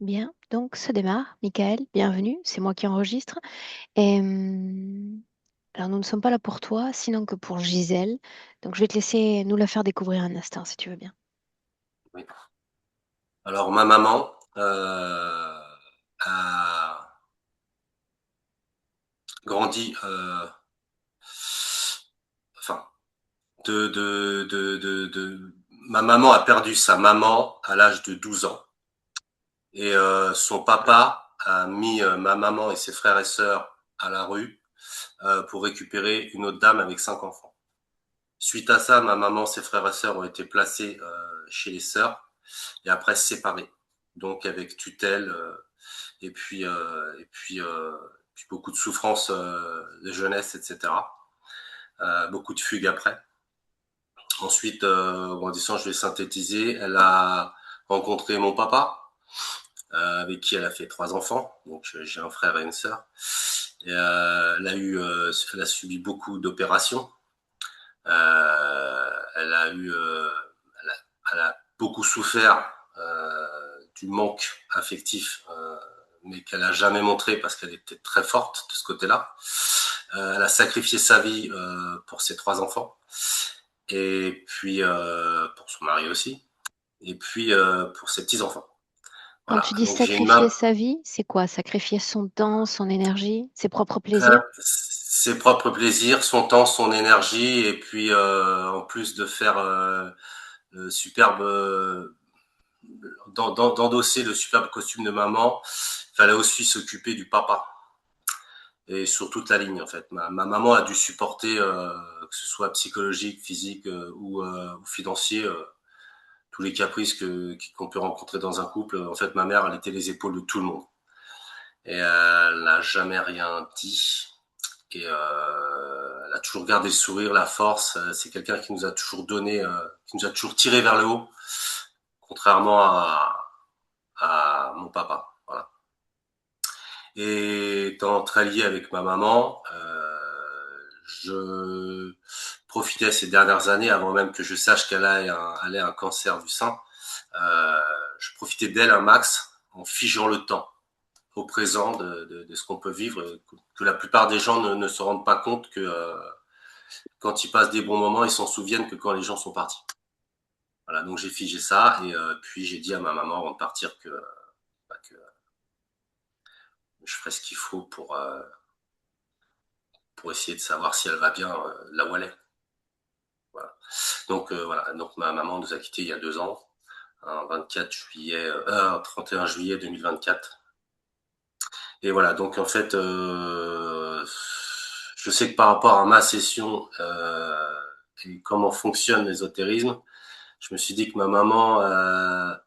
Bien, donc ça démarre. Michael, bienvenue, c'est moi qui enregistre. Et, alors nous ne sommes pas là pour toi, sinon que pour Gisèle. Donc je vais te laisser nous la faire découvrir un instant, si tu veux bien. Oui. Alors ma maman a grandi, enfin, ma maman a perdu sa maman à l'âge de 12 ans et son papa a mis ma maman et ses frères et sœurs à la rue pour récupérer une autre dame avec 5 enfants. Suite à ça, ma maman, ses frères et sœurs ont été placés chez les sœurs et après séparés, donc avec tutelle et puis beaucoup de souffrances de jeunesse, etc. Beaucoup de fugues après. Ensuite, en grandissant, je vais synthétiser. Elle a rencontré mon papa, avec qui elle a fait 3 enfants. Donc j'ai un frère et une sœur. Et, elle a subi beaucoup d'opérations. Elle a eu, elle a beaucoup souffert du manque affectif, mais qu'elle a jamais montré parce qu'elle était très forte de ce côté-là. Elle a sacrifié sa vie pour ses 3 enfants et puis pour son mari aussi, et puis pour ses petits-enfants. Quand Voilà. tu dis Donc j'ai une sacrifier main, sa vie, c'est quoi? Sacrifier son temps, son énergie, ses propres plaisirs? ses propres plaisirs, son temps, son énergie, et puis en plus de faire le superbe, d'endosser le superbe costume de maman, il fallait aussi s'occuper du papa. Et sur toute la ligne en fait. Ma maman a dû supporter, que ce soit psychologique, physique ou financier, tous les caprices qu'on peut rencontrer dans un couple. En fait, ma mère, elle était les épaules de tout le monde. Et elle n'a jamais rien dit. Et elle a toujours gardé le sourire, la force. C'est quelqu'un qui nous a toujours donné, qui nous a toujours tiré vers le haut, contrairement à mon papa. Voilà. Et étant très lié avec ma maman, je profitais ces dernières années, avant même que je sache qu'elle ait un cancer du sein, euh, je profitais d'elle un max en figeant le temps au présent de ce qu'on peut vivre, que la plupart des gens ne se rendent pas compte que quand ils passent des bons moments, ils s'en souviennent que quand les gens sont partis. Voilà, donc j'ai figé ça et puis j'ai dit à ma maman avant de partir que je ferais ce qu'il faut pour essayer de savoir si elle va bien là où elle est. Voilà. Donc voilà, donc ma maman nous a quittés il y a 2 ans, un 24 juillet, 31 juillet 2024. Et voilà, donc en fait, je sais que par rapport à ma session et comment fonctionne l'ésotérisme, je me suis dit que ma maman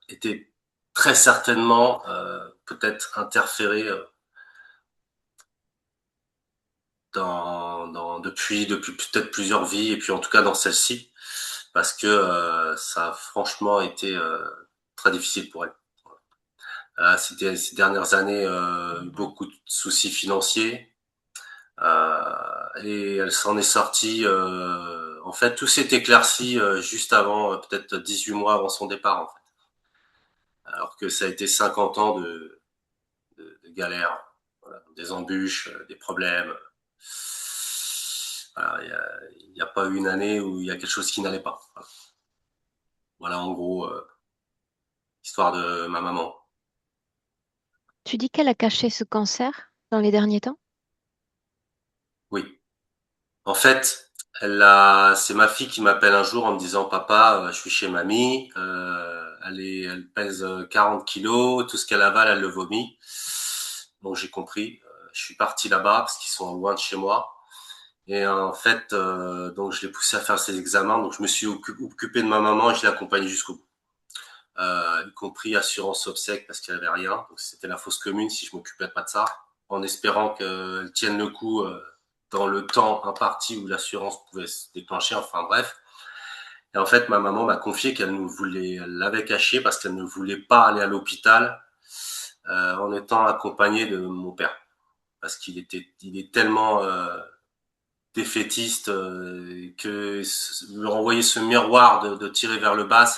était très certainement peut-être interférée depuis peut-être plusieurs vies, et puis en tout cas dans celle-ci, parce que ça a franchement été très difficile pour elle. C'était ces dernières années beaucoup de soucis financiers, et elle s'en est sortie. En fait, tout s'est éclairci juste avant, peut-être 18 mois avant son départ, en fait. Alors que ça a été 50 ans de galère, voilà, des embûches, des problèmes. Voilà, il n'y a pas eu une année où il y a quelque chose qui n'allait pas. Voilà en gros l'histoire de ma maman. Tu dis qu'elle a caché ce cancer dans les derniers temps? Oui. En fait, c'est ma fille qui m'appelle un jour en me disant papa, je suis chez mamie, elle pèse 40 kilos, tout ce qu'elle avale, elle le vomit. Donc j'ai compris. Je suis parti là-bas parce qu'ils sont loin de chez moi. Et en fait, donc je l'ai poussé à faire ses examens. Donc je me suis occupé de ma maman et je l'ai accompagnée jusqu'au bout. Y compris assurance obsèque parce qu'elle avait rien. Donc c'était la fosse commune si je m'occupais pas de ça, en espérant qu'elle tienne le coup dans le temps imparti où l'assurance pouvait se déclencher. Enfin bref. Et en fait, ma maman m'a confié elle l'avait caché parce qu'elle ne voulait pas aller à l'hôpital en étant accompagnée de mon père, parce il est tellement défaitiste que lui renvoyer ce miroir de tirer vers le bas,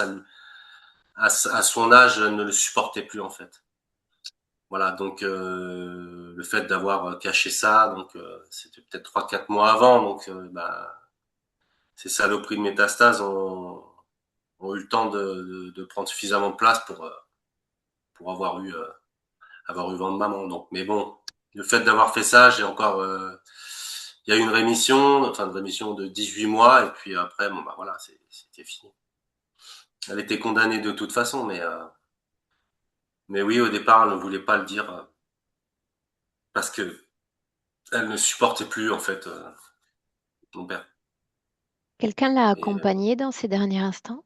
à son âge, elle ne le supportait plus en fait. Voilà, donc le fait d'avoir caché ça, donc c'était peut-être 3 4 mois avant, donc bah, ces saloperies de métastases ont eu le temps de prendre suffisamment de place pour avoir eu vent de maman. Donc, mais bon, le fait d'avoir fait ça, j'ai encore, il y a eu une rémission, enfin une rémission de 18 mois, et puis après, bon bah voilà, c'était fini. Elle était condamnée de toute façon, mais oui, au départ, elle ne voulait pas le dire parce que elle ne supportait plus en fait mon père. Quelqu'un l'a Et accompagné dans ces derniers instants?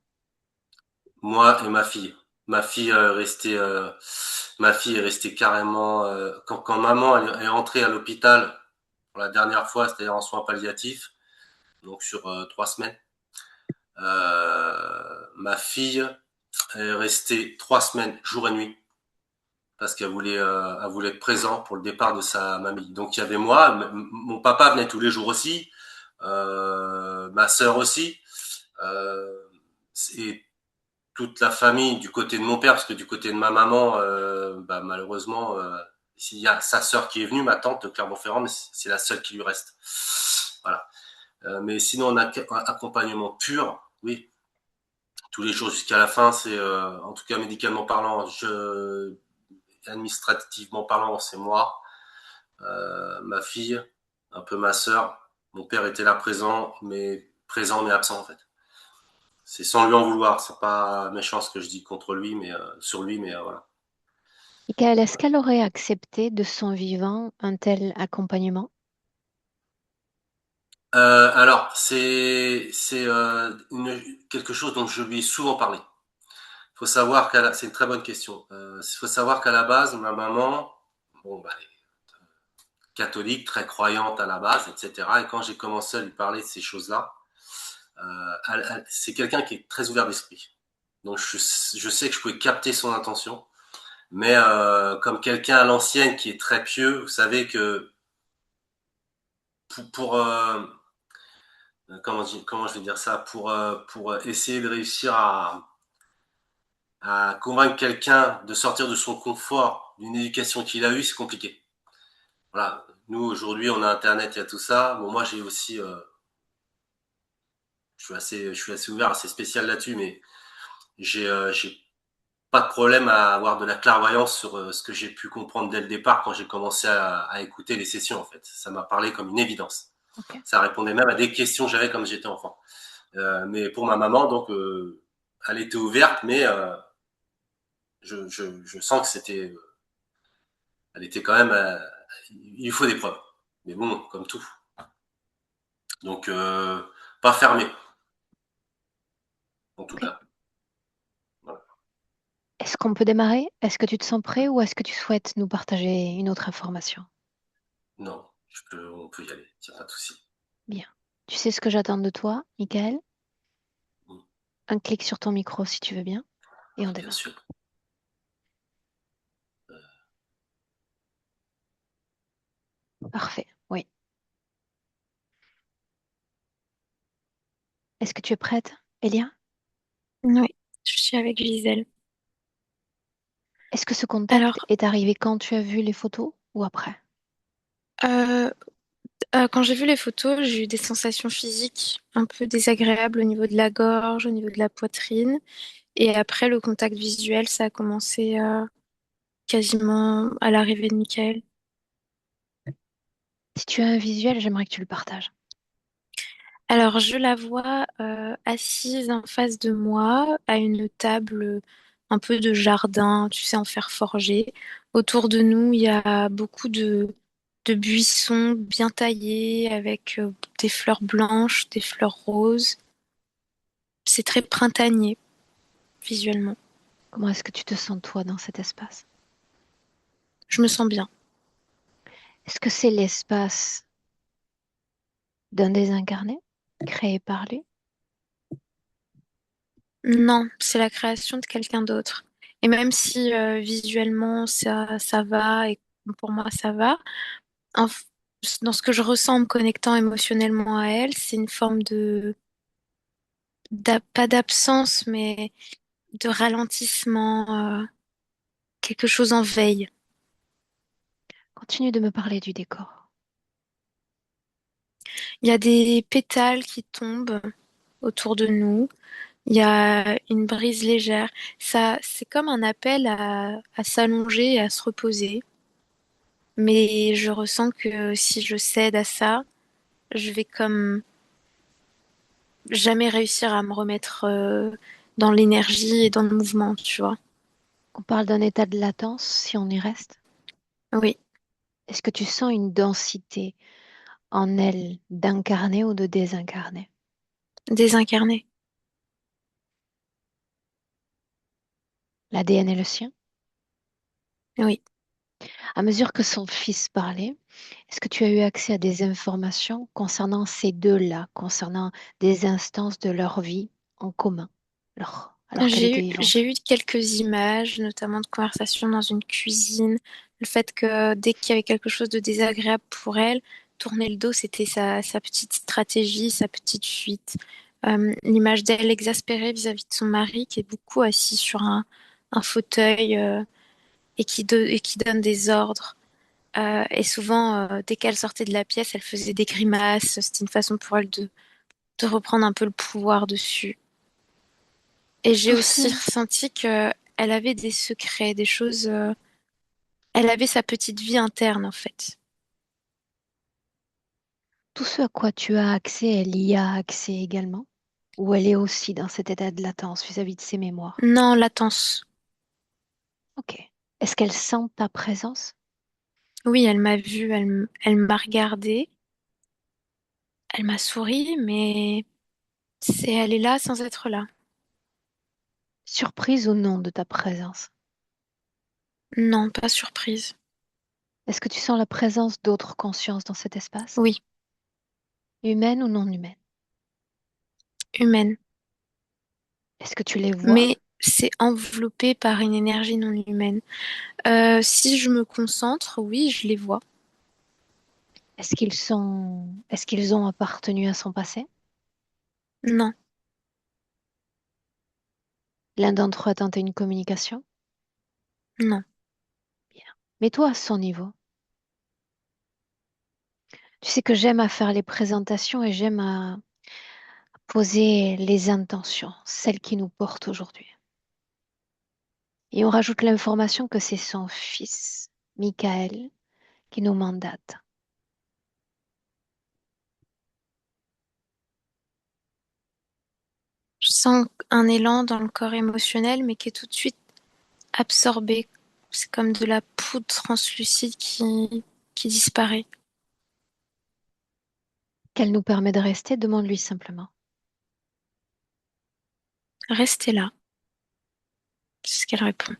moi et ma fille. Ma fille est restée carrément quand maman elle est rentrée à l'hôpital pour la dernière fois, c'est-à-dire en soins palliatifs, donc sur 3 semaines. Ma fille est restée 3 semaines jour et nuit parce elle voulait être présent pour le départ de sa mamie. Donc il y avait moi, mon papa venait tous les jours aussi, ma sœur aussi, euh, et toute la famille du côté de mon père, parce que du côté de ma maman, bah, malheureusement, il y a sa sœur qui est venue, ma tante de Clermont-Ferrand, mais c'est la seule qui lui reste. Voilà. Mais sinon, on a un accompagnement pur, oui, tous les jours jusqu'à la fin. C'est, en tout cas, médicalement parlant, administrativement parlant, c'est moi, ma fille, un peu ma sœur. Mon père était là présent mais absent en fait. C'est sans lui en vouloir. C'est pas méchant ce que je dis contre lui, mais sur lui, mais voilà. Michael, est-ce Voilà. qu'elle aurait accepté de son vivant un tel accompagnement? Alors c'est quelque chose dont je lui ai souvent parlé. Il faut savoir c'est une très bonne question. Il faut savoir qu'à la base, ma maman, bon bah, elle est catholique, très croyante à la base, etc. Et quand j'ai commencé à lui parler de ces choses-là, c'est quelqu'un qui est très ouvert d'esprit. Donc je sais que je pouvais capter son intention, mais comme quelqu'un à l'ancienne qui est très pieux, vous savez que pour comment je vais dire ça, pour essayer de réussir à convaincre quelqu'un de sortir de son confort, d'une éducation qu'il a eue, c'est compliqué. Voilà. Nous, aujourd'hui, on a Internet, il y a tout ça. Bon, moi, j'ai aussi, je suis assez ouvert, assez spécial là-dessus, mais j'ai pas de problème à avoir de la clairvoyance sur ce que j'ai pu comprendre dès le départ quand j'ai commencé à écouter les sessions, en fait. Ça m'a parlé comme une évidence. Ok. Ça répondait même à des questions que j'avais quand j'étais enfant. Mais pour ma maman, donc, elle était ouverte, mais je sens que elle était quand même, il lui faut des preuves. Mais bon, comme tout. Donc, pas fermé, en tout Ok. cas. Voilà. Est-ce qu'on peut démarrer? Est-ce que tu te sens prêt ou est-ce que tu souhaites nous partager une autre information? Non, on peut y aller. Il n'y a pas de souci. Bien. Tu sais ce que j'attends de toi, Michael? Mm. Un clic sur ton micro si tu veux bien et on Bien démarre. sûr. Parfait. Oui. Est-ce que tu es prête, Elia? Oui, je suis avec Gisèle. Est-ce que ce contact Alors, est arrivé quand tu as vu les photos ou après? euh, quand j'ai vu les photos, j'ai eu des sensations physiques un peu désagréables au niveau de la gorge, au niveau de la poitrine. Et après, le contact visuel, ça a commencé quasiment à l'arrivée de Michael. Si tu as un visuel, j'aimerais que tu le partages. Alors, je la vois assise en face de moi à une table un peu de jardin, tu sais, en fer forgé. Autour de nous, il y a beaucoup de buissons bien taillés avec des fleurs blanches, des fleurs roses. C'est très printanier visuellement. Comment est-ce que tu te sens toi dans cet espace? Je me sens bien. Est-ce que c'est l'espace d'un désincarné créé par lui? Non, c'est la création de quelqu'un d'autre. Et même si visuellement ça va et pour moi ça va, en f- dans ce que je ressens en me connectant émotionnellement à elle, c'est une forme pas d'absence, mais de ralentissement, quelque chose en veille. Continue de me parler du décor. Il y a des pétales qui tombent autour de nous. Il y a une brise légère. Ça, c'est comme un appel à s'allonger et à se reposer. Mais je ressens que si je cède à ça, je vais comme jamais réussir à me remettre dans l'énergie et dans le mouvement, tu vois. On parle d'un état de latence si on y reste. Oui, Est-ce que tu sens une densité en elle d'incarné ou de désincarné? désincarné. L'ADN est le sien? Oui. À mesure que son fils parlait, est-ce que tu as eu accès à des informations concernant ces deux-là, concernant des instances de leur vie en commun, alors qu'elle était J'ai vivante? eu quelques images, notamment de conversations dans une cuisine. Le fait que dès qu'il y avait quelque chose de désagréable pour elle, tourner le dos, c'était sa petite stratégie, sa petite fuite. L'image d'elle exaspérée vis-à-vis de son mari, qui est beaucoup assis sur un fauteuil et qui donne des ordres. Et souvent, dès qu'elle sortait de la pièce, elle faisait des grimaces. C'était une façon pour elle de reprendre un peu le pouvoir dessus. Et j'ai Tout aussi ce, ressenti que elle avait des secrets, des choses. Elle avait sa petite vie interne, en fait. tout ce à quoi tu as accès, elle y a accès également? Ou elle est aussi dans cet état de latence vis-à-vis de ses mémoires? Non, latence. Ok. Est-ce qu'elle sent ta présence? Oui, elle m'a vue, elle m'a regardée, elle m'a souri, mais elle est là sans être là. Surprise ou non de ta présence? Non, pas surprise. Est-ce que tu sens la présence d'autres consciences dans cet espace? Oui, Humaines ou non humaines? humaine. Est-ce que tu les vois? Mais c'est enveloppé par une énergie non humaine. Si je me concentre, oui, je les vois. Est-ce qu'ils ont appartenu à son passé? Non, L'un d'entre eux a tenté une communication? non. Bien. Mets-toi à son niveau. Tu sais que j'aime à faire les présentations et j'aime à poser les intentions, celles qui nous portent aujourd'hui. Et on rajoute l'information que c'est son fils, Michael, qui nous mandate. Je sens un élan dans le corps émotionnel, mais qui est tout de suite absorbé. C'est comme de la poudre translucide qui disparaît. Qu'elle nous permet de rester, demande-lui simplement. Restez là, c'est ce qu'elle répond.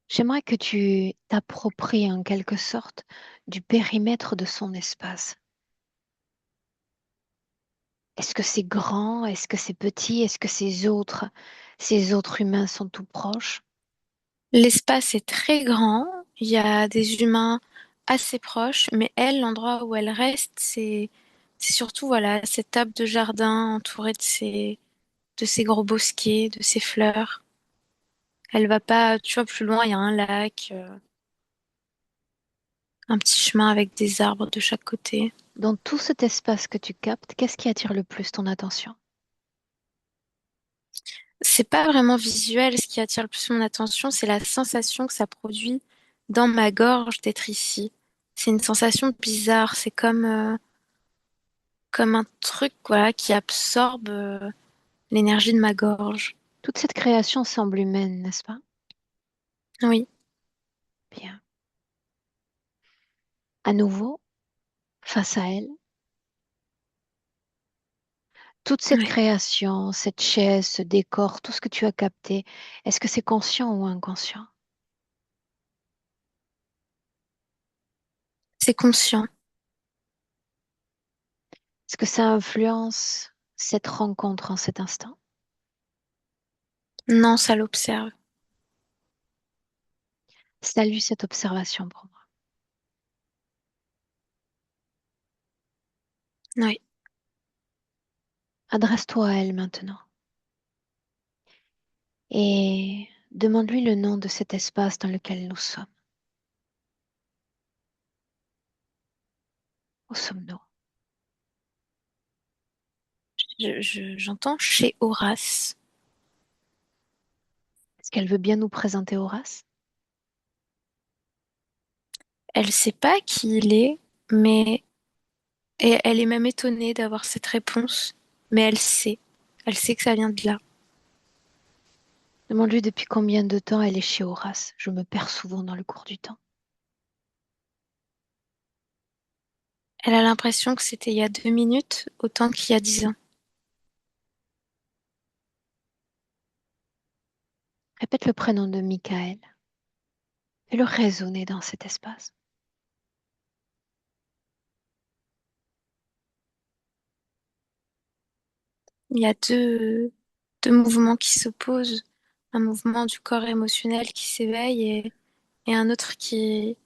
J'aimerais que tu t'appropries en quelque sorte du périmètre de son espace. Est-ce que c'est grand? Est-ce que c'est petit? Est-ce que ces autres humains sont tout proches? L'espace est très grand, il y a des humains assez proches, mais elle, l'endroit où elle reste, c'est surtout voilà, cette table de jardin entourée de ces gros bosquets, de ces fleurs. Elle va pas, tu vois, plus loin, il y a un lac, un petit chemin avec des arbres de chaque côté. Dans tout cet espace que tu captes, qu'est-ce qui attire le plus ton attention? C'est pas vraiment visuel, ce qui attire le plus mon attention, c'est la sensation que ça produit dans ma gorge d'être ici. C'est une sensation bizarre, c'est comme un truc voilà, qui absorbe l'énergie de ma gorge. Toute cette création semble humaine, n'est-ce pas? Oui, Bien. À nouveau, face à elle, toute cette oui. création, cette chaise, ce décor, tout ce que tu as capté, est-ce que c'est conscient ou inconscient? C'est conscient. Est-ce que ça influence cette rencontre en cet instant? Non, ça l'observe. Salue cette observation pour moi. Oui. Adresse-toi à elle maintenant et demande-lui le nom de cet espace dans lequel nous sommes. Où sommes-nous? J'entends chez Horace. Est-ce qu'elle veut bien nous présenter Horace? Elle sait pas qui il est, mais et elle est même étonnée d'avoir cette réponse, mais elle sait. Elle sait que ça vient de là. Demande-lui depuis combien de temps elle est chez Horace. Je me perds souvent dans le cours du temps. Elle a l'impression que c'était il y a 2 minutes, autant qu'il y a 10 ans. Répète le prénom de Michael. Fais-le résonner dans cet espace. Il y a deux mouvements qui s'opposent. Un mouvement du corps émotionnel qui s'éveille et un autre qui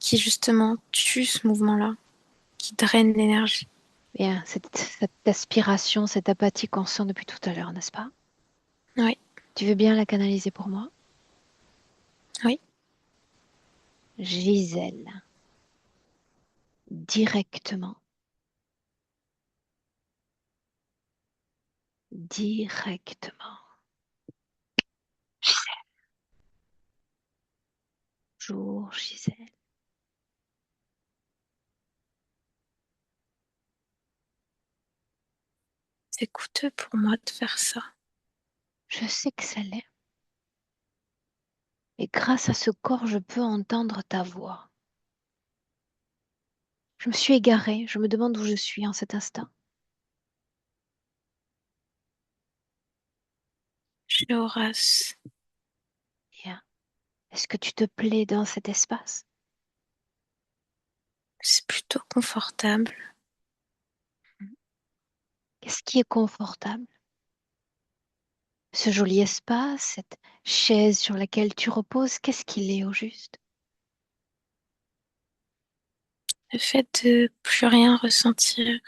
justement tue ce mouvement-là, qui draine l'énergie. Bien, cette aspiration, cette apathie qu'on sent depuis tout à l'heure, n'est-ce pas? Oui, Tu veux bien la canaliser pour moi? oui. Gisèle, directement, directement. Bonjour, Gisèle. C'est coûteux pour moi de faire ça. Je sais que ça l'est. Et grâce à ce corps, je peux entendre ta voix. Je me suis égarée. Je me demande où je suis en cet instant. Chez Horace, Bien. Est-ce que tu te plais dans cet espace? c'est plutôt confortable. Qu'est-ce qui est confortable? Ce joli espace, cette chaise sur laquelle tu reposes, qu'est-ce qu'il est au juste? Le fait de plus rien ressentir,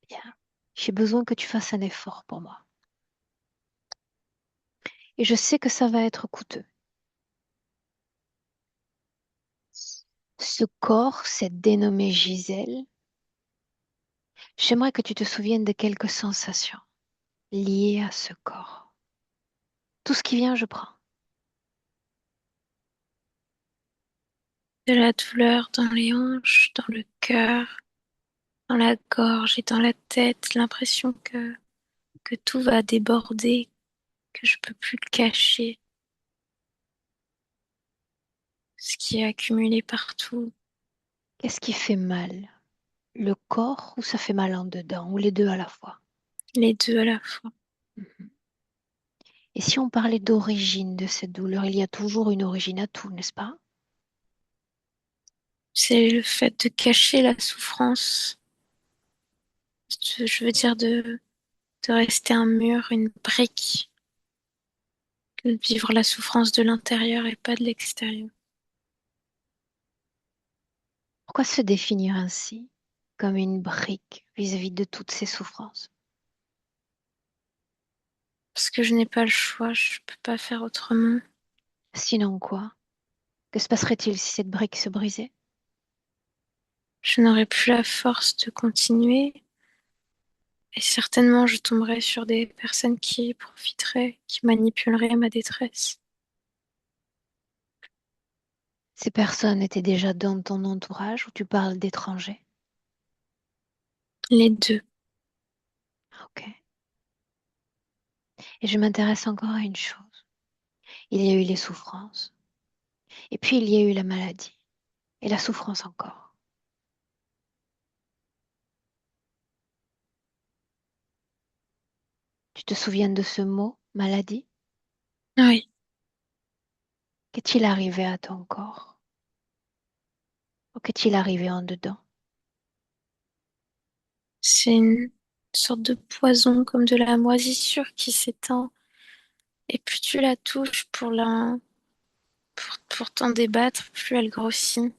Bien. J'ai besoin que tu fasses un effort pour moi. Et je sais que ça va être coûteux. Ce corps, cette dénommée Gisèle, j'aimerais que tu te souviennes de quelques sensations liées à ce corps. Tout ce qui vient, je prends. de la douleur dans les hanches, dans le cœur, dans la gorge et dans la tête, l'impression que tout va déborder, que je peux plus le cacher, ce qui est accumulé partout, Qu'est-ce qui fait mal? Le corps ou ça fait mal en dedans, ou les deux à la fois? les deux à la fois. Mhm. Et si on parlait d'origine de cette douleur, il y a toujours une origine à tout, n'est-ce pas? C'est le fait de cacher la souffrance, je veux dire de rester un mur, une brique, de vivre la souffrance de l'intérieur et pas de l'extérieur. Pourquoi se définir ainsi, comme une brique vis-à-vis de toutes ces souffrances? Parce que je n'ai pas le choix, je peux pas faire autrement. Sinon quoi? Que se passerait-il si cette brique se brisait? Je n'aurai plus la force de continuer et certainement je tomberai sur des personnes qui profiteraient, qui manipuleraient ma détresse. Ces personnes étaient déjà dans ton entourage ou tu parles d'étrangers? Les deux. Ok. Et je m'intéresse encore à une chose. Il y a eu les souffrances. Et puis il y a eu la maladie. Et la souffrance encore. Tu te souviens de ce mot, maladie? Oui, Qu'est-il arrivé à ton corps? Ou qu'est-il arrivé en dedans? c'est une sorte de poison comme de la moisissure qui s'éteint. Et plus tu la touches pour t'en débattre, plus elle grossit.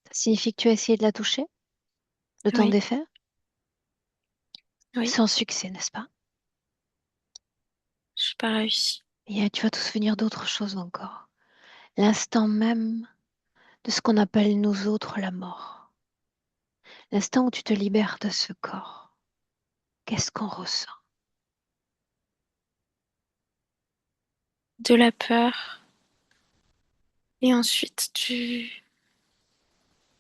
Ça signifie que tu as essayé de la toucher? De t'en Oui, défaire? oui, Sans succès, n'est-ce pas? j'ai pas réussi. Et tu vas te souvenir d'autre chose encore. L'instant même de ce qu'on appelle nous autres la mort. L'instant où tu te libères de ce corps, qu'est-ce qu'on ressent? De la peur et ensuite du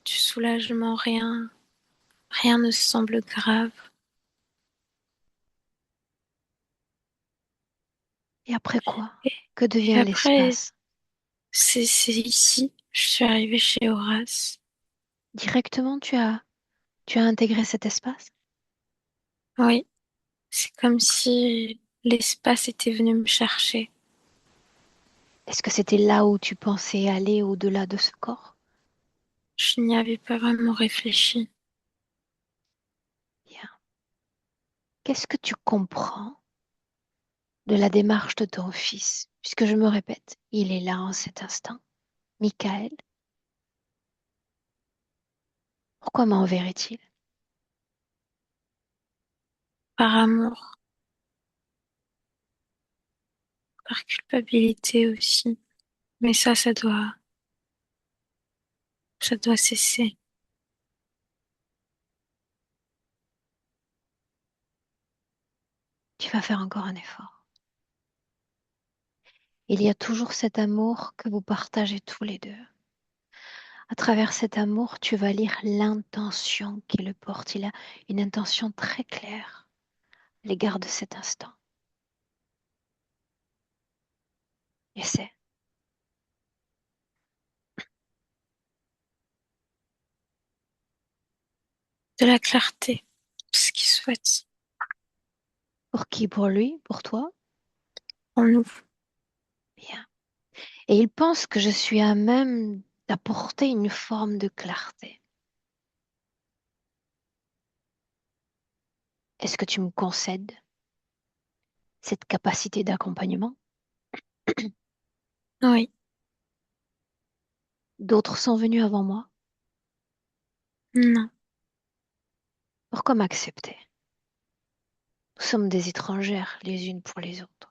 soulagement. Rien ne semble grave. Et après quoi? Et, Que et devient après, l'espace? c'est ici. Je suis arrivée chez Horace. Directement, tu as intégré cet espace? Oui, c'est comme si l'espace était venu me chercher. Est-ce que c'était là où tu pensais aller au-delà de ce corps? Je n'y avais pas vraiment réfléchi. Bien. Qu'est-ce que tu comprends de la démarche de ton fils? Puisque je me répète, il est là en cet instant. Michael, pourquoi m'enverrait-il? Par amour, par culpabilité aussi. Mais ça doit cesser. Tu vas faire encore un effort. Il y a toujours cet amour que vous partagez tous les deux. À travers cet amour, tu vas lire l'intention qui le porte. Il a une intention très claire à l'égard de cet instant. Essaie. De la clarté, ce qu'il souhaite Pour qui? Pour lui? Pour toi? en nous. Bien. Et il pense que je suis à même d'apporter une forme de clarté. Est-ce que tu me concèdes cette capacité d'accompagnement? Oui, D'autres sont venus avant moi. non, Pourquoi m'accepter? Nous sommes des étrangères les unes pour les autres.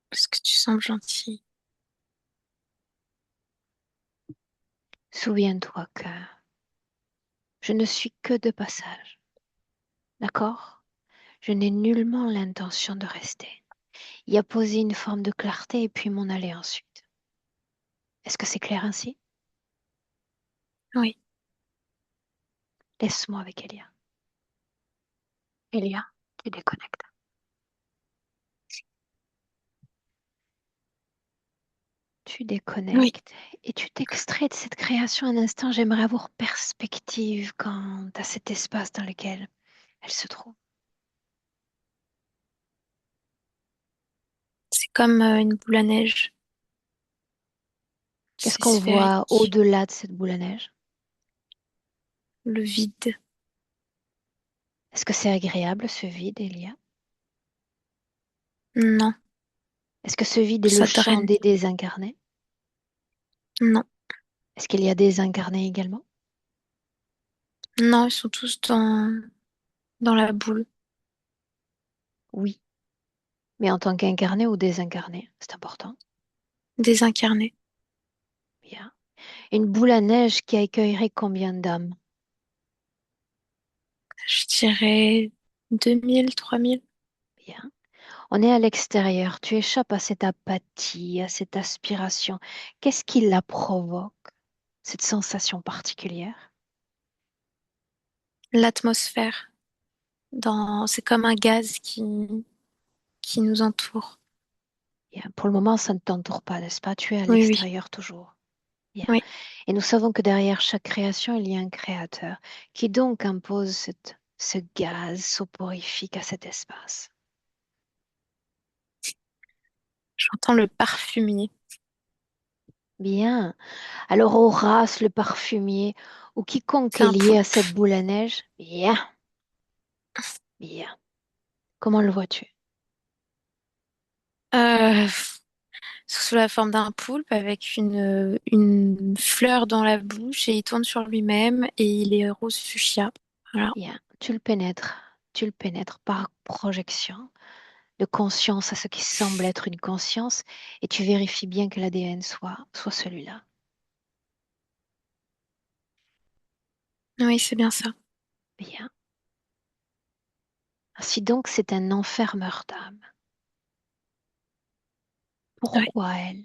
parce que tu sembles gentil. Souviens-toi que je ne suis que de passage, d'accord? Je n'ai nullement l'intention de rester. Y apposer une forme de clarté et puis m'en aller ensuite. Est-ce que c'est clair ainsi? Oui, Laisse-moi avec Elia. Elia, tu déconnectes. Tu oui, déconnectes et tu t'extrais de cette création un instant. J'aimerais avoir perspective quant à cet espace dans lequel elle se trouve. c'est comme une boule à neige. Qu'est-ce C'est qu'on voit sphérique. au-delà de cette boule à neige? Le vide, Est-ce que c'est agréable ce vide, Elia? non, Est-ce que ce vide est le ça champ draine. des désincarnés? Non, Est-ce qu'il y a des incarnés également? non, ils sont tous dans la boule. Oui, mais en tant qu'incarné ou désincarné, c'est important. Désincarnés. Bien. Une boule à neige qui accueillerait combien d'âmes? Je dirais 2 000, 3 000. Bien. On est à l'extérieur, tu échappes à cette apathie, à cette aspiration. Qu'est-ce qui la provoque, cette sensation particulière? L'atmosphère, c'est comme un gaz qui nous entoure. Bien. Pour le moment, ça ne t'entoure pas, n'est-ce pas? Tu es à Oui, oui, l'extérieur toujours. Bien. oui. Et nous savons que derrière chaque création, il y a un créateur qui donc impose ce gaz soporifique à cet espace. J'entends le parfumier. Bien. Alors Horace, le parfumier, ou quiconque C'est est un lié à poulpe. cette boule à neige, bien, bien. Comment le vois-tu? Euh, sous la forme d'un poulpe avec une fleur dans la bouche et il tourne sur lui-même et il est rose fuchsia. Voilà. Bien. Tu le pénètres par projection de conscience à ce qui semble être une conscience et tu vérifies bien que l'ADN soit celui-là. Oui, c'est bien ça. Bien. Ainsi donc, c'est un enfermeur d'âme. Ouais. Pourquoi elle?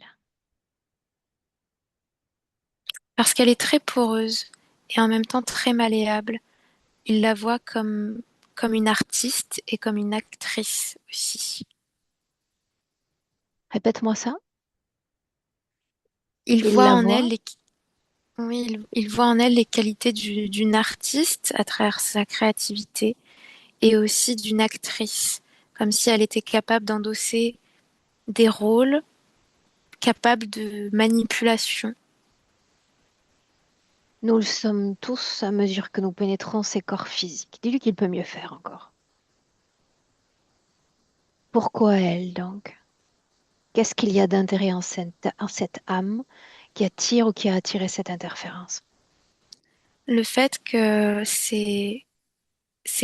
Parce qu'elle est très poreuse et en même temps très malléable. Il la voit comme une artiste et comme une actrice aussi. Répète-moi ça. Il Il voit la en voit. elle oui, il voit en elle les qualités d'une artiste à travers sa créativité et aussi d'une actrice, comme si elle était capable d'endosser des rôles, capables de manipulation. Nous le sommes tous à mesure que nous pénétrons ces corps physiques. Dis-lui qu'il peut mieux faire encore. Pourquoi elle donc? Qu'est-ce qu'il y a d'intérêt en cette âme qui attire ou qui a attiré cette interférence? Le fait que c'est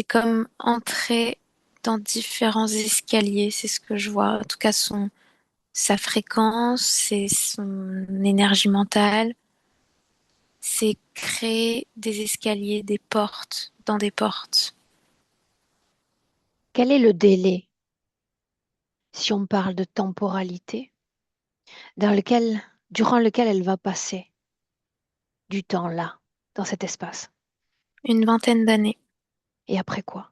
comme entrer dans différents escaliers, c'est ce que je vois. En tout cas, sa fréquence, c'est son énergie mentale, c'est créer des escaliers, des portes dans des portes. Quel est le délai, si on parle de temporalité, durant lequel elle va passer du temps là, dans cet espace? Une vingtaine d'années. Et après quoi?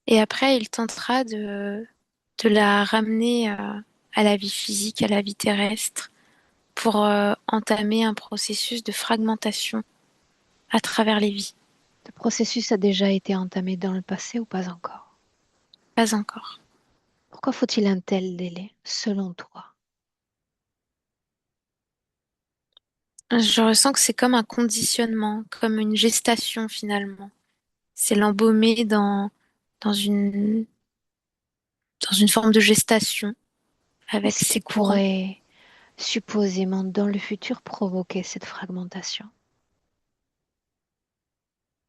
Et après, il tentera de la ramener à la vie physique, à la vie terrestre, pour entamer un processus de fragmentation à travers les vies. Ce processus a déjà été entamé dans le passé ou pas encore? Pas encore. Pourquoi faut-il un tel délai, selon toi? Je ressens que c'est comme un conditionnement, comme une gestation finalement. C'est l'embaumer dans dans une forme de gestation avec Qu'est-ce ses qui courants. pourrait supposément dans le futur provoquer cette fragmentation?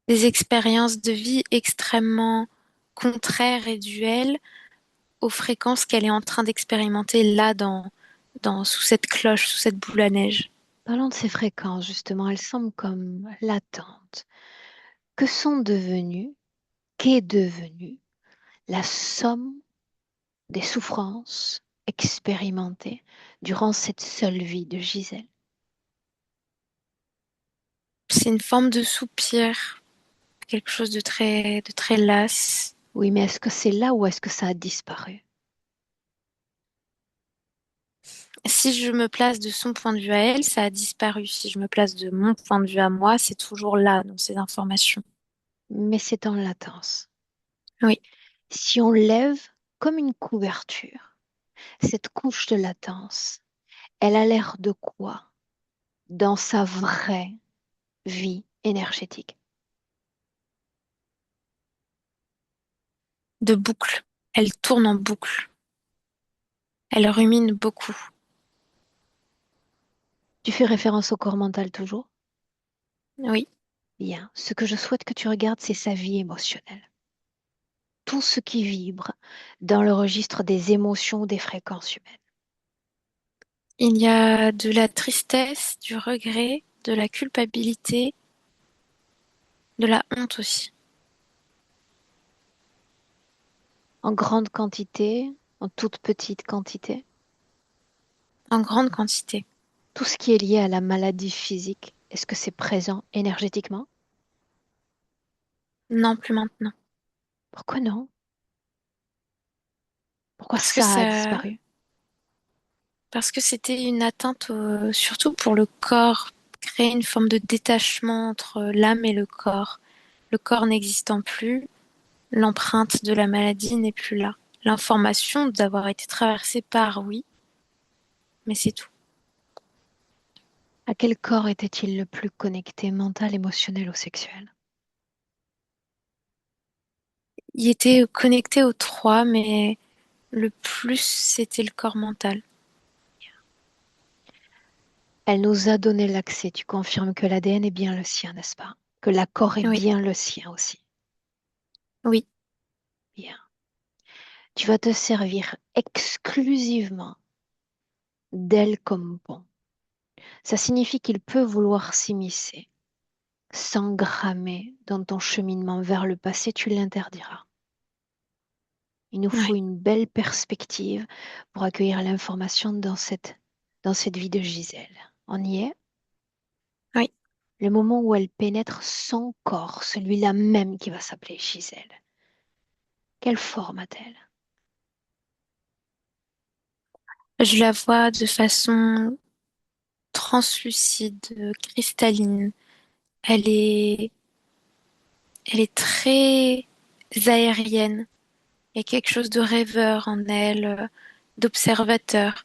Des expériences de vie extrêmement contraires et duelles aux fréquences qu'elle est en train d'expérimenter là sous cette cloche, sous cette boule à neige. Parlons de ces fréquences, justement, elles semblent comme latentes. Que sont devenues, qu'est devenue la somme des souffrances expérimentées durant cette seule vie de Gisèle? C'est une forme de soupir, quelque chose de très las. Oui, mais est-ce que c'est là ou est-ce que ça a disparu? Si je me place de son point de vue à elle, ça a disparu. Si je me place de mon point de vue à moi, c'est toujours là dans ces informations. Mais c'est en latence. Oui, Si on lève comme une couverture cette couche de latence, elle a l'air de quoi dans sa vraie vie énergétique? de boucle. Elle tourne en boucle. Elle rumine beaucoup. Tu fais référence au corps mental toujours? Oui, Bien. Ce que je souhaite que tu regardes, c'est sa vie émotionnelle. Tout ce qui vibre dans le registre des émotions, des fréquences humaines. il y a de la tristesse, du regret, de la culpabilité, de la honte aussi, En grande quantité, en toute petite quantité. en grande quantité. Tout ce qui est lié à la maladie physique, est-ce que c'est présent énergétiquement? Non, plus maintenant. Pourquoi non? Pourquoi Parce que ça a ça, disparu? parce que c'était une atteinte surtout pour le corps, créer une forme de détachement entre l'âme et le corps. Le corps n'existant plus, l'empreinte de la maladie n'est plus là. L'information d'avoir été traversée par oui, mais c'est tout. À quel corps était-il le plus connecté, mental, émotionnel ou sexuel? Il était connecté aux trois, mais le plus c'était le corps mental. Elle nous a donné l'accès. Tu confirmes que l'ADN est bien le sien, n'est-ce pas? Que l'accord est Oui, bien le sien aussi. oui. Bien. Tu vas te servir exclusivement d'elle comme pont. Ça signifie qu'il peut vouloir s'immiscer s'engrammer dans ton cheminement vers le passé, tu l'interdiras. Il nous faut Ouais, une belle perspective pour accueillir l'information dans cette vie de Gisèle. On y est? oui. Le moment où elle pénètre son corps, celui-là même qui va s'appeler Gisèle. Quelle forme a-t-elle? Je la vois de façon translucide, cristalline. Elle est, elle est très aérienne. Il y a quelque chose de rêveur en elle, d'observateur,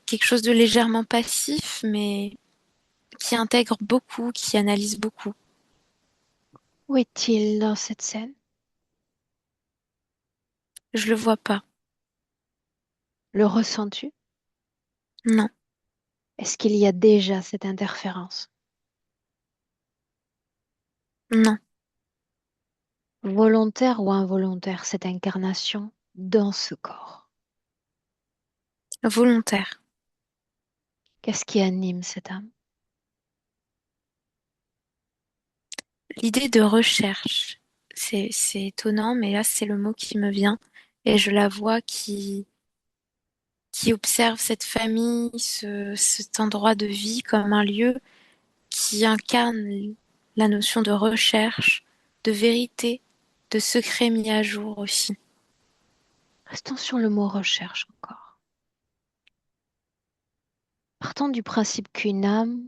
quelque chose de légèrement passif, mais qui intègre beaucoup, qui analyse beaucoup. Où est-il dans cette scène? Je le vois pas. Le ressens-tu? Non, Est-ce qu'il y a déjà cette interférence? non. Volontaire ou involontaire, cette incarnation dans ce corps? Volontaire. Qu'est-ce qui anime cette âme? L'idée de recherche, c'est étonnant, mais là, c'est le mot qui me vient. Et je la vois qui observe cette famille, cet endroit de vie comme un lieu qui incarne la notion de recherche, de vérité, de secret mis à jour aussi. Restons sur le mot recherche encore. Partons du principe qu'une âme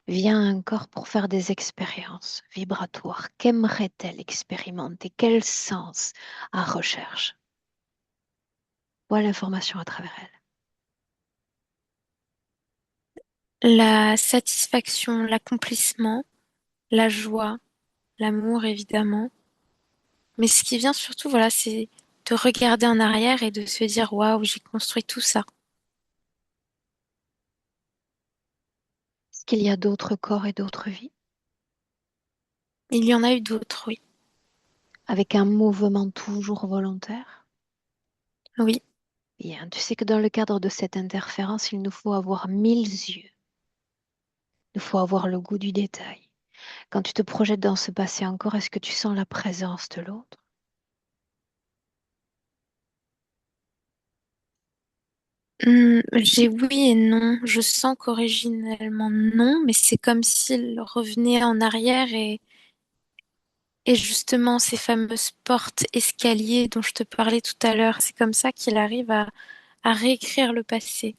vient à un corps pour faire des expériences vibratoires. Qu'aimerait-elle expérimenter? Quel sens à recherche? Voilà l'information à travers elle. La satisfaction, l'accomplissement, la joie, l'amour évidemment. Mais ce qui vient surtout, voilà, c'est de regarder en arrière et de se dire, waouh, j'ai construit tout ça. Est-ce qu'il y a d'autres corps et d'autres vies? Il y en a eu d'autres, oui. Avec un mouvement toujours volontaire? Oui, Bien, tu sais que dans le cadre de cette interférence, il nous faut avoir 1000 yeux. Il faut avoir le goût du détail. Quand tu te projettes dans ce passé encore, est-ce que tu sens la présence de l'autre? J'ai oui et non. Je sens qu'originellement non, mais c'est comme s'il revenait en arrière et justement ces fameuses portes escaliers dont je te parlais tout à l'heure, c'est comme ça qu'il arrive à réécrire le passé.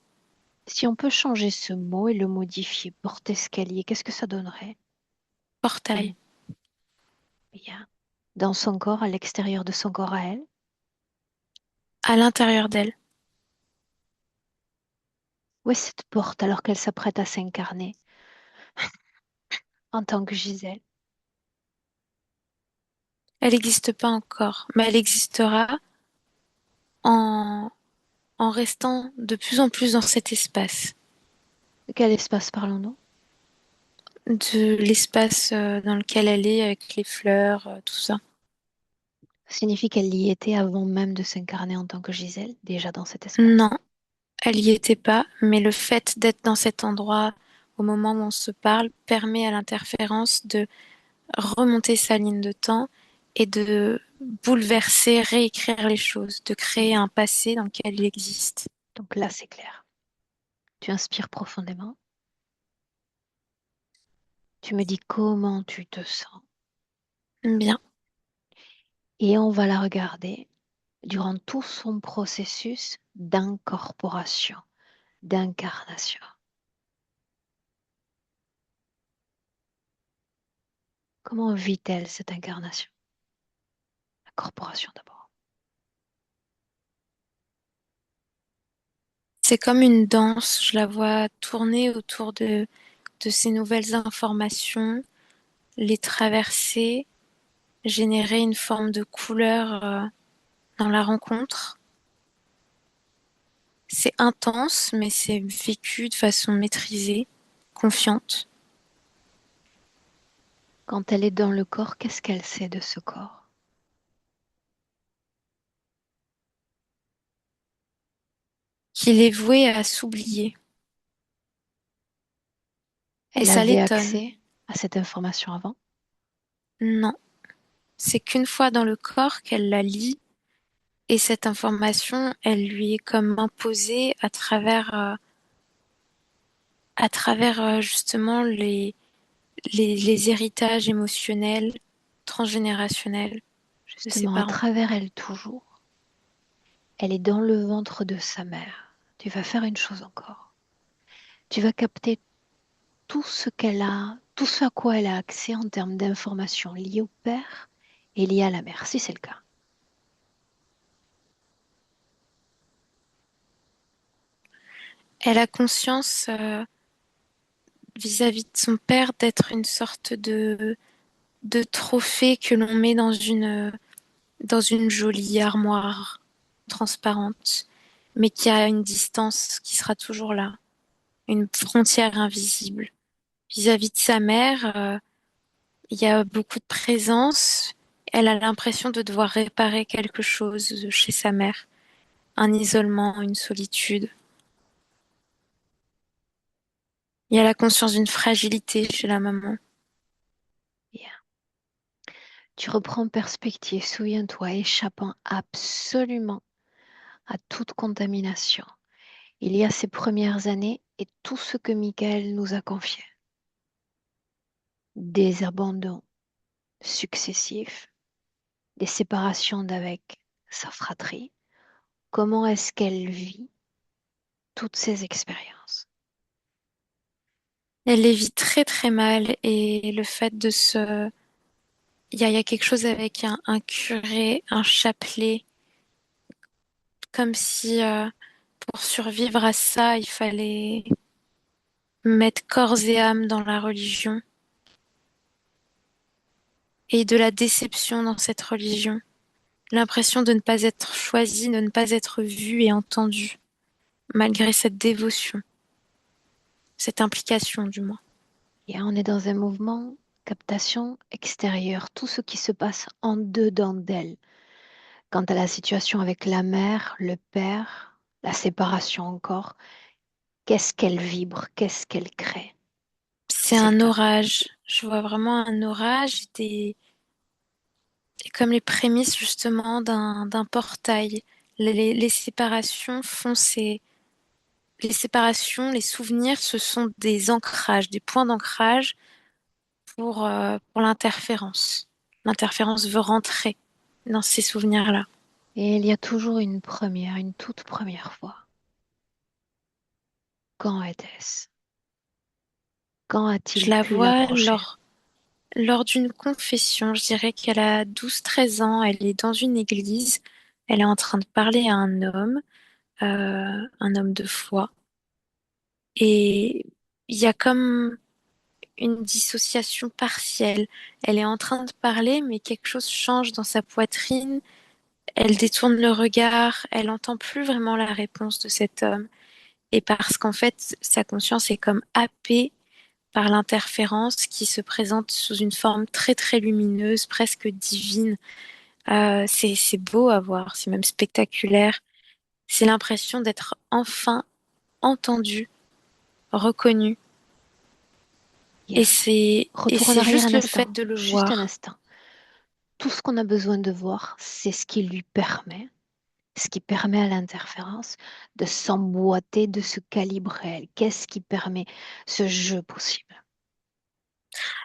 Si on peut changer ce mot et le modifier, porte-escalier, qu'est-ce que ça donnerait? Portail, Bien. Dans son corps, à l'extérieur de son corps à elle, à l'intérieur d'elle. où est cette porte alors qu'elle s'apprête à s'incarner en tant que Gisèle? Elle n'existe pas encore, mais elle existera en, en restant de plus en plus dans cet espace. De quel espace parlons-nous? De l'espace dans lequel elle est avec les fleurs, tout ça. Ça signifie qu'elle y était avant même de s'incarner en tant que Gisèle, déjà dans cet espace. Non, elle y était pas, mais le fait d'être dans cet endroit au moment où on se parle permet à l'interférence de remonter sa ligne de temps et de bouleverser, réécrire les choses, de créer un passé dans lequel il existe. Donc là, c'est clair. Tu inspires profondément. Tu me dis comment tu te sens. Bien. Et on va la regarder durant tout son processus d'incorporation, d'incarnation. Comment vit-elle cette incarnation? La corporation d'abord. C'est comme une danse, je la vois tourner autour de ces nouvelles informations, les traverser, générer une forme de couleur dans la rencontre. C'est intense, mais c'est vécu de façon maîtrisée, confiante. Quand elle est dans le corps, qu'est-ce qu'elle sait de ce corps? Qu'il est voué à s'oublier. Et Elle ça avait l'étonne. accès. à cette information avant? Non, c'est qu'une fois dans le corps qu'elle la lit et cette information, elle lui est comme imposée à travers justement les héritages émotionnels transgénérationnels de ses Justement, à parents. travers elle toujours. Elle est dans le ventre de sa mère. Tu vas faire une chose encore. Tu vas capter tout ce qu'elle a, tout ce à quoi elle a accès en termes d'informations liées au père et liées à la mère, si c'est le cas. Elle a conscience vis-à-vis de son père d'être une sorte de trophée que l'on met dans une jolie armoire transparente, mais qui a une distance qui sera toujours là, une frontière invisible. Vis-à-vis de sa mère, il y a beaucoup de présence. Elle a l'impression de devoir réparer quelque chose chez sa mère, un isolement, une solitude. Il y a la conscience d'une fragilité chez la maman. Bien. Tu reprends perspective, souviens-toi, échappant absolument à toute contamination. Il y a ces premières années et tout ce que Michael nous a confié. Des abandons successifs, des séparations d'avec sa fratrie. Comment est-ce qu'elle vit toutes ces expériences? Elle les vit très très mal et le fait de se... il y a quelque chose avec un curé, un chapelet, comme si pour survivre à ça, il fallait mettre corps et âme dans la religion et de la déception dans cette religion. L'impression de ne pas être choisi, de ne pas être vu et entendu, malgré cette dévotion, cette implication du moins. Et on est dans un mouvement captation extérieure, tout ce qui se passe en dedans d'elle. Quant à la situation avec la mère, le père, la séparation encore, qu'est-ce qu'elle vibre, qu'est-ce qu'elle crée? C'est C'est le un cas. orage. Je vois vraiment un orage, et comme les prémices justement d'un portail. Les séparations les séparations, les souvenirs, ce sont des ancrages, des points d'ancrage pour l'interférence. L'interférence veut rentrer dans ces souvenirs-là. Et il y a toujours une première, une toute première fois. Quand était-ce? Quand Je a-t-il la pu vois l'approcher? lors d'une confession, je dirais qu'elle a 12 13 ans, elle est dans une église, elle est en train de parler à un homme de foi. Et il y a comme une dissociation partielle. Elle est en train de parler, mais quelque chose change dans sa poitrine. Elle détourne le regard, elle n'entend plus vraiment la réponse de cet homme. Et parce qu'en fait, sa conscience est comme happée par l'interférence qui se présente sous une forme très très lumineuse, presque divine. C'est beau à voir, c'est même spectaculaire. C'est l'impression d'être enfin entendu, reconnu. Bien. Et Retour en c'est arrière juste un le fait instant, de le juste un voir. instant. Tout ce qu'on a besoin de voir, c'est ce qui lui permet, ce qui permet à l'interférence de s'emboîter, de se calibrer elle. Qu'est-ce qui permet ce jeu possible?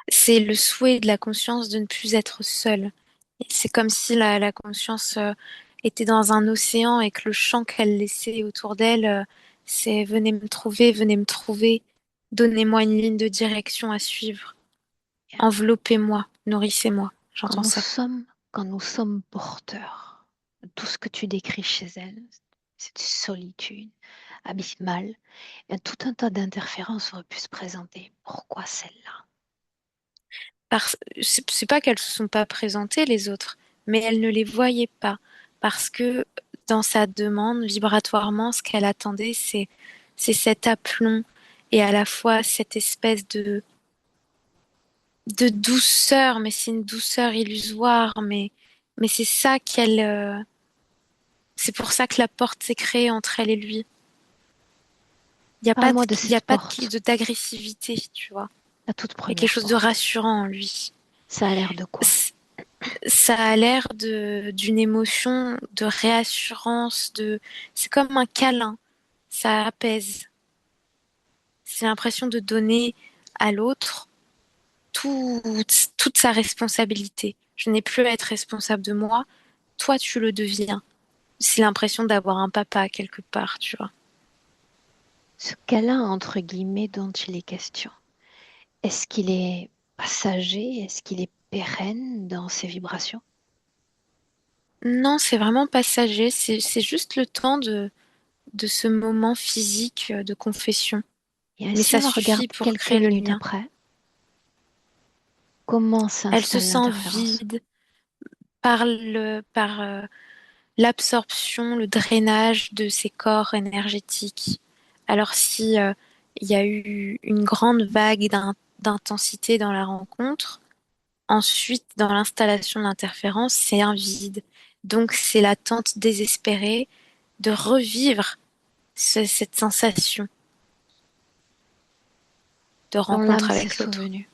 C'est le souhait de la conscience de ne plus être seule. Et c'est comme si la conscience était dans un océan et que le chant qu'elle laissait autour d'elle, c'est venez me trouver, donnez-moi une ligne de direction à suivre, enveloppez-moi, nourrissez-moi. Quand J'entends nous ça. sommes, quand nous sommes porteurs de tout ce que tu décris chez elle, cette solitude abysmale, bien, tout un tas d'interférences auraient pu se présenter. Pourquoi celle-là? C'est pas qu'elles se sont pas présentées les autres, mais elle ne les voyait pas parce que dans sa demande vibratoirement, ce qu'elle attendait, c'est cet aplomb et à la fois cette espèce de douceur, mais c'est une douceur illusoire, mais c'est ça c'est pour ça que la porte s'est créée entre elle et lui. Parle-moi de Il y a cette pas porte. d'agressivité, tu vois. La toute Il y a quelque première chose de fois. rassurant en lui. Ça a l'air de quoi? C- Ça a l'air d'une émotion de réassurance, c'est comme un câlin. Ça apaise. C'est l'impression de donner à l'autre toute sa responsabilité. Je n'ai plus à être responsable de moi. Toi, tu le deviens. C'est l'impression d'avoir un papa quelque part, tu vois. Ce câlin, entre guillemets, dont il est question, est-ce qu'il est passager? Est-ce qu'il est pérenne dans ses vibrations? Non, c'est vraiment passager. C'est juste le temps de ce moment physique de confession. Et Mais ainsi, ça on va regarder suffit pour quelques créer le minutes lien. après comment Elle se s'installe sent l'interférence. vide par l'absorption, le drainage de ses corps énergétiques. Alors si il y a eu une grande vague d'intensité dans la rencontre, ensuite dans l'installation de l'interférence, c'est un vide. Donc c'est l'attente désespérée de revivre cette sensation de Dont rencontre l'âme s'est avec l'autre. souvenue.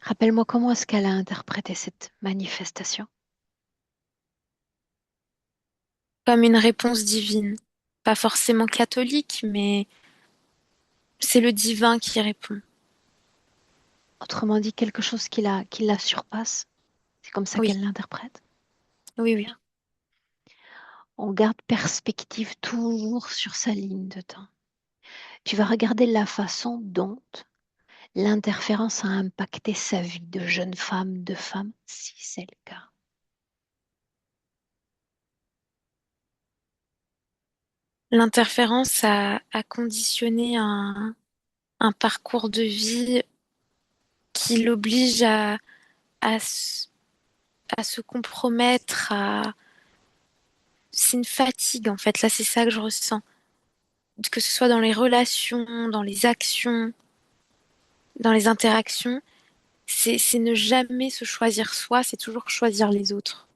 Rappelle-moi comment est-ce qu'elle a interprété cette manifestation. Comme une réponse divine. Pas forcément catholique, mais c'est le divin qui répond. Autrement dit, quelque chose qui la surpasse. C'est comme ça Oui, qu'elle l'interprète. oui, oui. Bien. On garde perspective toujours sur sa ligne de temps. Tu vas regarder la façon dont l'interférence a impacté sa vie de jeune femme, de femme, si c'est le cas. L'interférence a conditionné un parcours de vie qui l'oblige à, s- à se compromettre, c'est une fatigue en fait. Là, c'est ça que je ressens. Que ce soit dans les relations, dans les actions, dans les interactions, c'est ne jamais se choisir soi, c'est toujours choisir les autres.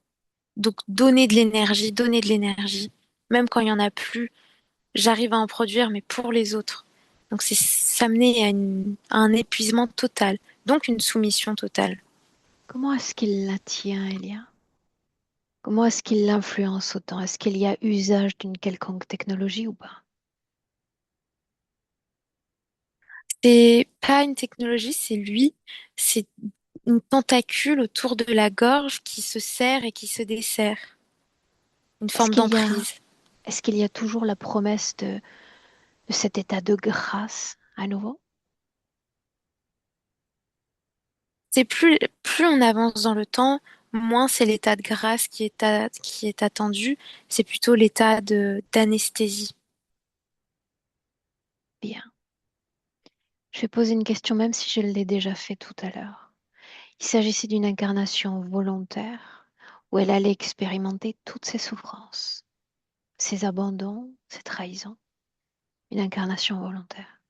Donc donner de l'énergie, même quand il y en a plus, j'arrive à en produire, mais pour les autres. Donc c'est s'amener à un épuisement total, donc une soumission totale. Comment est-ce qu'il la tient, Elia? Comment est-ce qu'il l'influence autant? Est-ce qu'il y a usage d'une quelconque technologie ou pas? C'est pas une technologie, c'est lui, c'est une tentacule autour de la gorge qui se serre et qui se desserre, une Est-ce forme qu'il y a, d'emprise. est-ce qu'il y a toujours la promesse de cet état de grâce à nouveau? C'est plus on avance dans le temps, moins c'est l'état de grâce qui est attendu, c'est plutôt l'état d'anesthésie. Bien. Je vais poser une question même si je l'ai déjà fait tout à l'heure. Il s'agissait d'une incarnation volontaire où elle allait expérimenter toutes ses souffrances, ses abandons, ses trahisons. Une incarnation volontaire.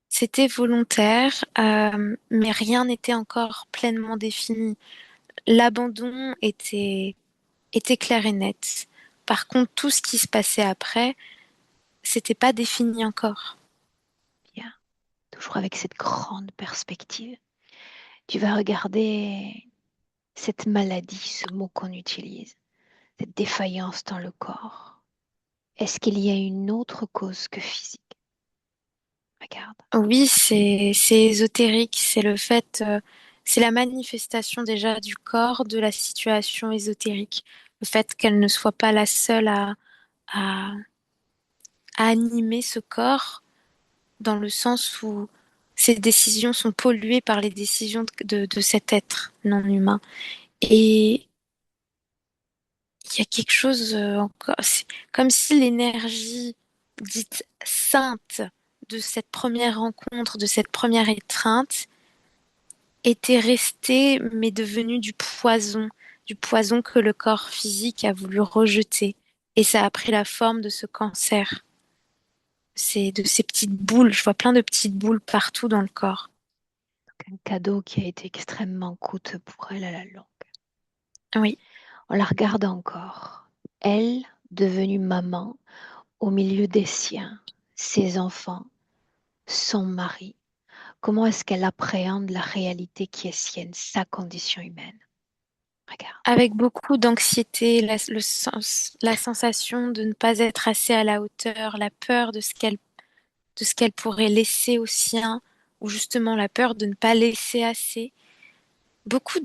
C'était volontaire, mais rien n'était encore pleinement défini. L'abandon était clair et net. Par contre, tout ce qui se passait après, c'était pas défini encore. Bien. Toujours avec cette grande perspective. Tu vas regarder cette maladie, ce mot qu'on utilise, cette défaillance dans le corps. Est-ce qu'il y a une autre cause que physique? Regarde. Oui, c'est ésotérique, c'est la manifestation déjà du corps de la situation ésotérique. Le fait qu'elle ne soit pas la seule à, à animer ce corps, dans le sens où ces décisions sont polluées par les décisions de cet être non humain. Et il y a quelque chose encore, c'est comme si l'énergie dite sainte de cette première rencontre, de cette première étreinte, était restée, mais devenue du poison que le corps physique a voulu rejeter. Et ça a pris la forme de ce cancer. C'est de ces petites boules, je vois plein de petites boules partout dans le corps. Un cadeau qui a été extrêmement coûteux pour elle à la longue. Oui, On la regarde encore. Elle, devenue maman, au milieu des siens, ses enfants. son mari, comment est-ce qu'elle appréhende la réalité qui est sienne, sa condition humaine. Regarde. Avec beaucoup d'anxiété, la sensation de ne pas être assez à la hauteur, la peur de ce qu'elle pourrait laisser au sien, ou justement la peur de ne pas laisser assez. Beaucoup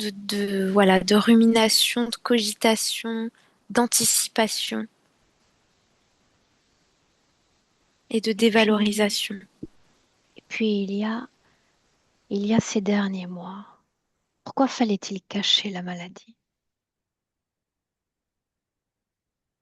voilà, de rumination, de cogitation, d'anticipation et de Et puis, dévalorisation. et puis il y a ces derniers mois. Pourquoi fallait-il cacher la maladie?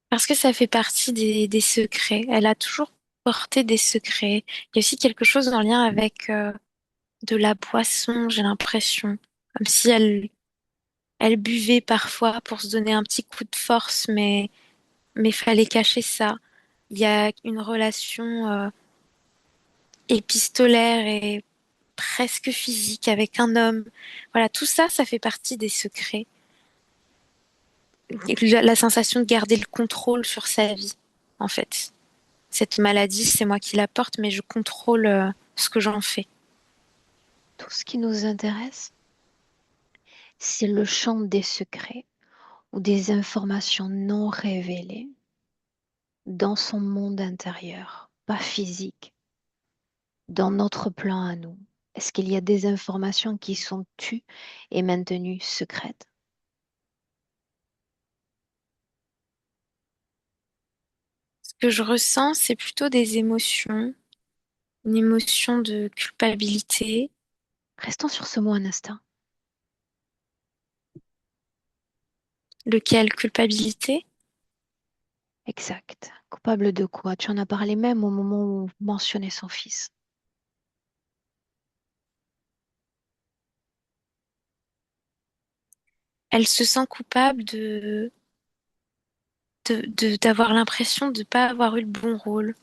Parce que ça fait partie des secrets. Elle a toujours porté des secrets. Il y a aussi quelque chose en lien avec de la boisson, j'ai l'impression. Comme si elle buvait parfois pour se donner un petit coup de force, mais fallait cacher ça. Il y a une relation épistolaire et presque physique avec un homme. Voilà, tout ça, ça fait partie des secrets. La sensation de garder le contrôle sur sa vie, en fait. Cette maladie, c'est moi qui la porte, mais je contrôle ce que j'en fais. Tout ce qui nous intéresse, c'est le champ des secrets ou des informations non révélées dans son monde intérieur, pas physique, dans notre plan à nous. Est-ce qu'il y a des informations qui sont tues et maintenues secrètes? Ce que je ressens, c'est plutôt des émotions, une émotion de culpabilité. Restons sur ce mot un instant. Lequel culpabilité? Exact. Coupable de quoi? Tu en as parlé même au moment où on mentionnait son fils. Elle se sent coupable d'avoir l'impression de ne pas avoir eu le bon rôle.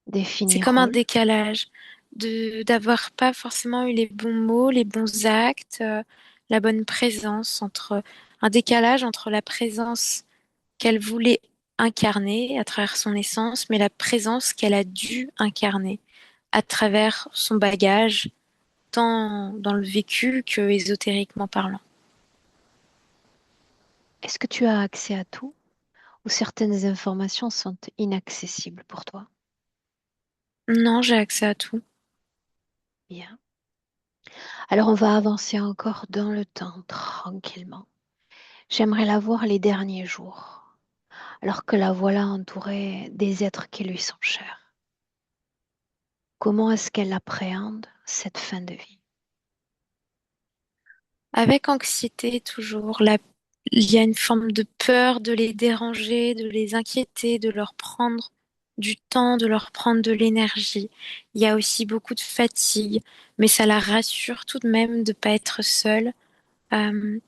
C'est Définir comme un rôle. décalage, d'avoir pas forcément eu les bons mots, les bons actes, la bonne présence un décalage entre la présence qu'elle voulait incarner à travers son essence, mais la présence qu'elle a dû incarner à travers son bagage, tant dans le vécu que ésotériquement parlant. Est-ce que tu as accès à tout ou certaines informations sont inaccessibles pour toi? Non, j'ai accès à tout. Bien. Alors on va avancer encore dans le temps, tranquillement. J'aimerais la voir les derniers jours, alors que la voilà entourée des êtres qui lui sont chers. Comment est-ce qu'elle appréhende cette fin de vie? Avec anxiété, toujours, il y a une forme de peur de les déranger, de les inquiéter, de leur prendre du temps, de leur prendre de l'énergie. Il y a aussi beaucoup de fatigue, mais ça la rassure tout de même de pas être seule. Euh,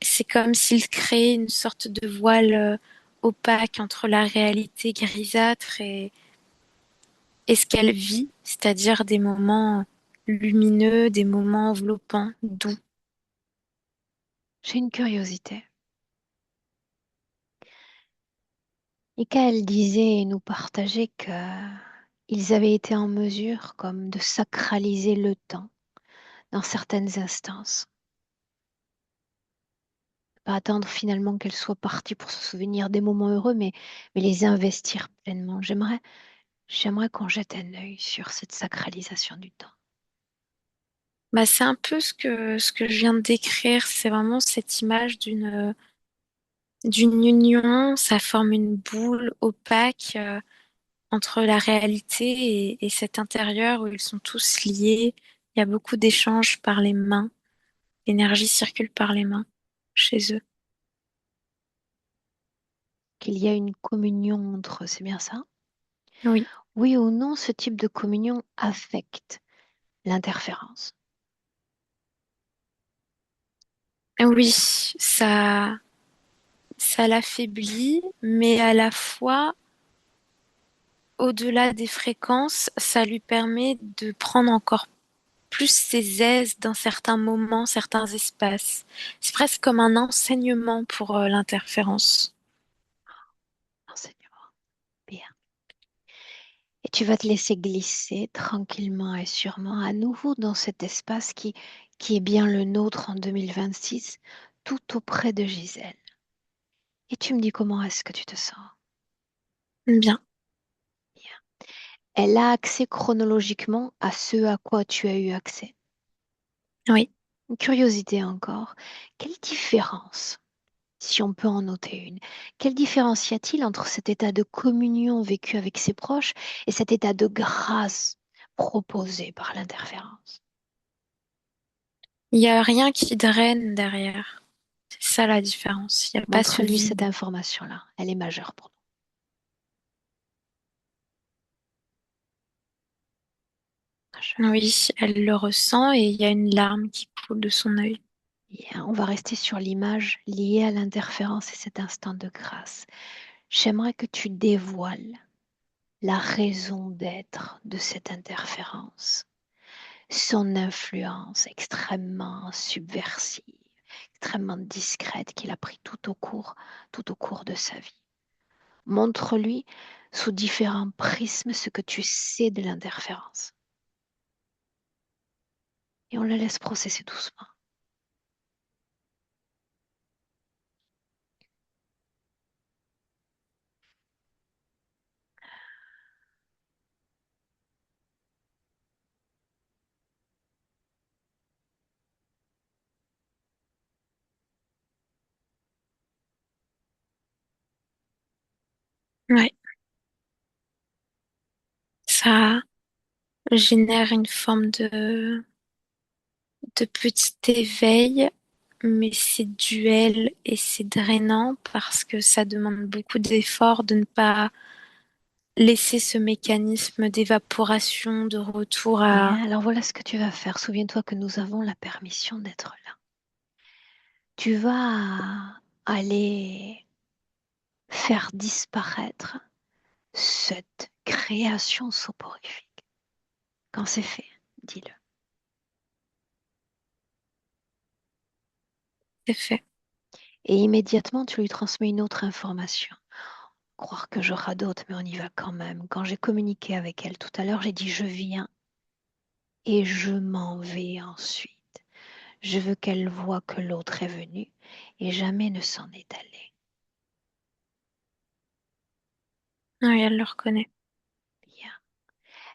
c'est comme s'il créait une sorte de voile opaque entre la réalité grisâtre et ce qu'elle vit, c'est-à-dire des moments lumineux, des moments enveloppants, doux. J'ai une curiosité. Michael disait et nous partageait que ils avaient été en mesure comme de sacraliser le temps dans certaines instances. Pas attendre finalement qu'elle soit partie pour se souvenir des moments heureux, mais les investir pleinement. J'aimerais qu'on jette un œil sur cette sacralisation du temps. Bah, c'est un peu ce que je viens de décrire. C'est vraiment cette image d'une union. Ça forme une boule opaque entre la réalité et cet intérieur où ils sont tous liés. Il y a beaucoup d'échanges par les mains. L'énergie circule par les mains chez eux. Qu'il y a une communion entre eux, c'est bien ça? Oui. Oui ou non, ce type de communion affecte l'interférence. Oui, ça l'affaiblit, mais à la fois, au-delà des fréquences, ça lui permet de prendre encore plus ses aises dans certains moments, certains espaces. C'est presque comme un enseignement pour l'interférence. Enseignement. Bien. Et tu vas te laisser glisser tranquillement et sûrement à nouveau dans cet espace qui est bien le nôtre en 2026, tout auprès de Gisèle. Et tu me dis comment est-ce que tu te sens? Bien, Bien. Elle a accès chronologiquement à ce à quoi tu as eu accès. oui. Une curiosité encore. Quelle différence, si on peut en noter une, quelle différence y a-t-il entre cet état de communion vécu avec ses proches et cet état de grâce proposé par l'interférence? Il n'y a rien qui draine derrière. C'est ça la différence. Il n'y a pas ce Montre-lui cette vide. information-là. Elle est majeure pour nous. Majeure. Oui, elle le ressent et il y a une larme qui coule de son œil. Bien, on va rester sur l'image liée à l'interférence et cet instant de grâce. J'aimerais que tu dévoiles la raison d'être de cette interférence, son influence extrêmement subversive, extrêmement discrète qu'il a pris tout au cours de sa vie. Montre-lui sous différents prismes ce que tu sais de l'interférence. Et on la laisse processer doucement. Ouais, ça génère une forme de petit éveil, mais c'est duel et c'est drainant parce que ça demande beaucoup d'efforts de ne pas laisser ce mécanisme d'évaporation, de retour à... Bien, alors voilà ce que tu vas faire. Souviens-toi que nous avons la permission d'être là. Tu vas aller faire disparaître cette création soporifique. Quand c'est fait, dis-le. C'est fait. Et immédiatement, tu lui transmets une autre information. Croire que je radote, mais on y va quand même. Quand j'ai communiqué avec elle tout à l'heure, j'ai dit je viens et je m'en vais ensuite. Je veux qu'elle voie que l'autre est venu et jamais ne s'en est allé. Oui, elle le reconnaît. Bien.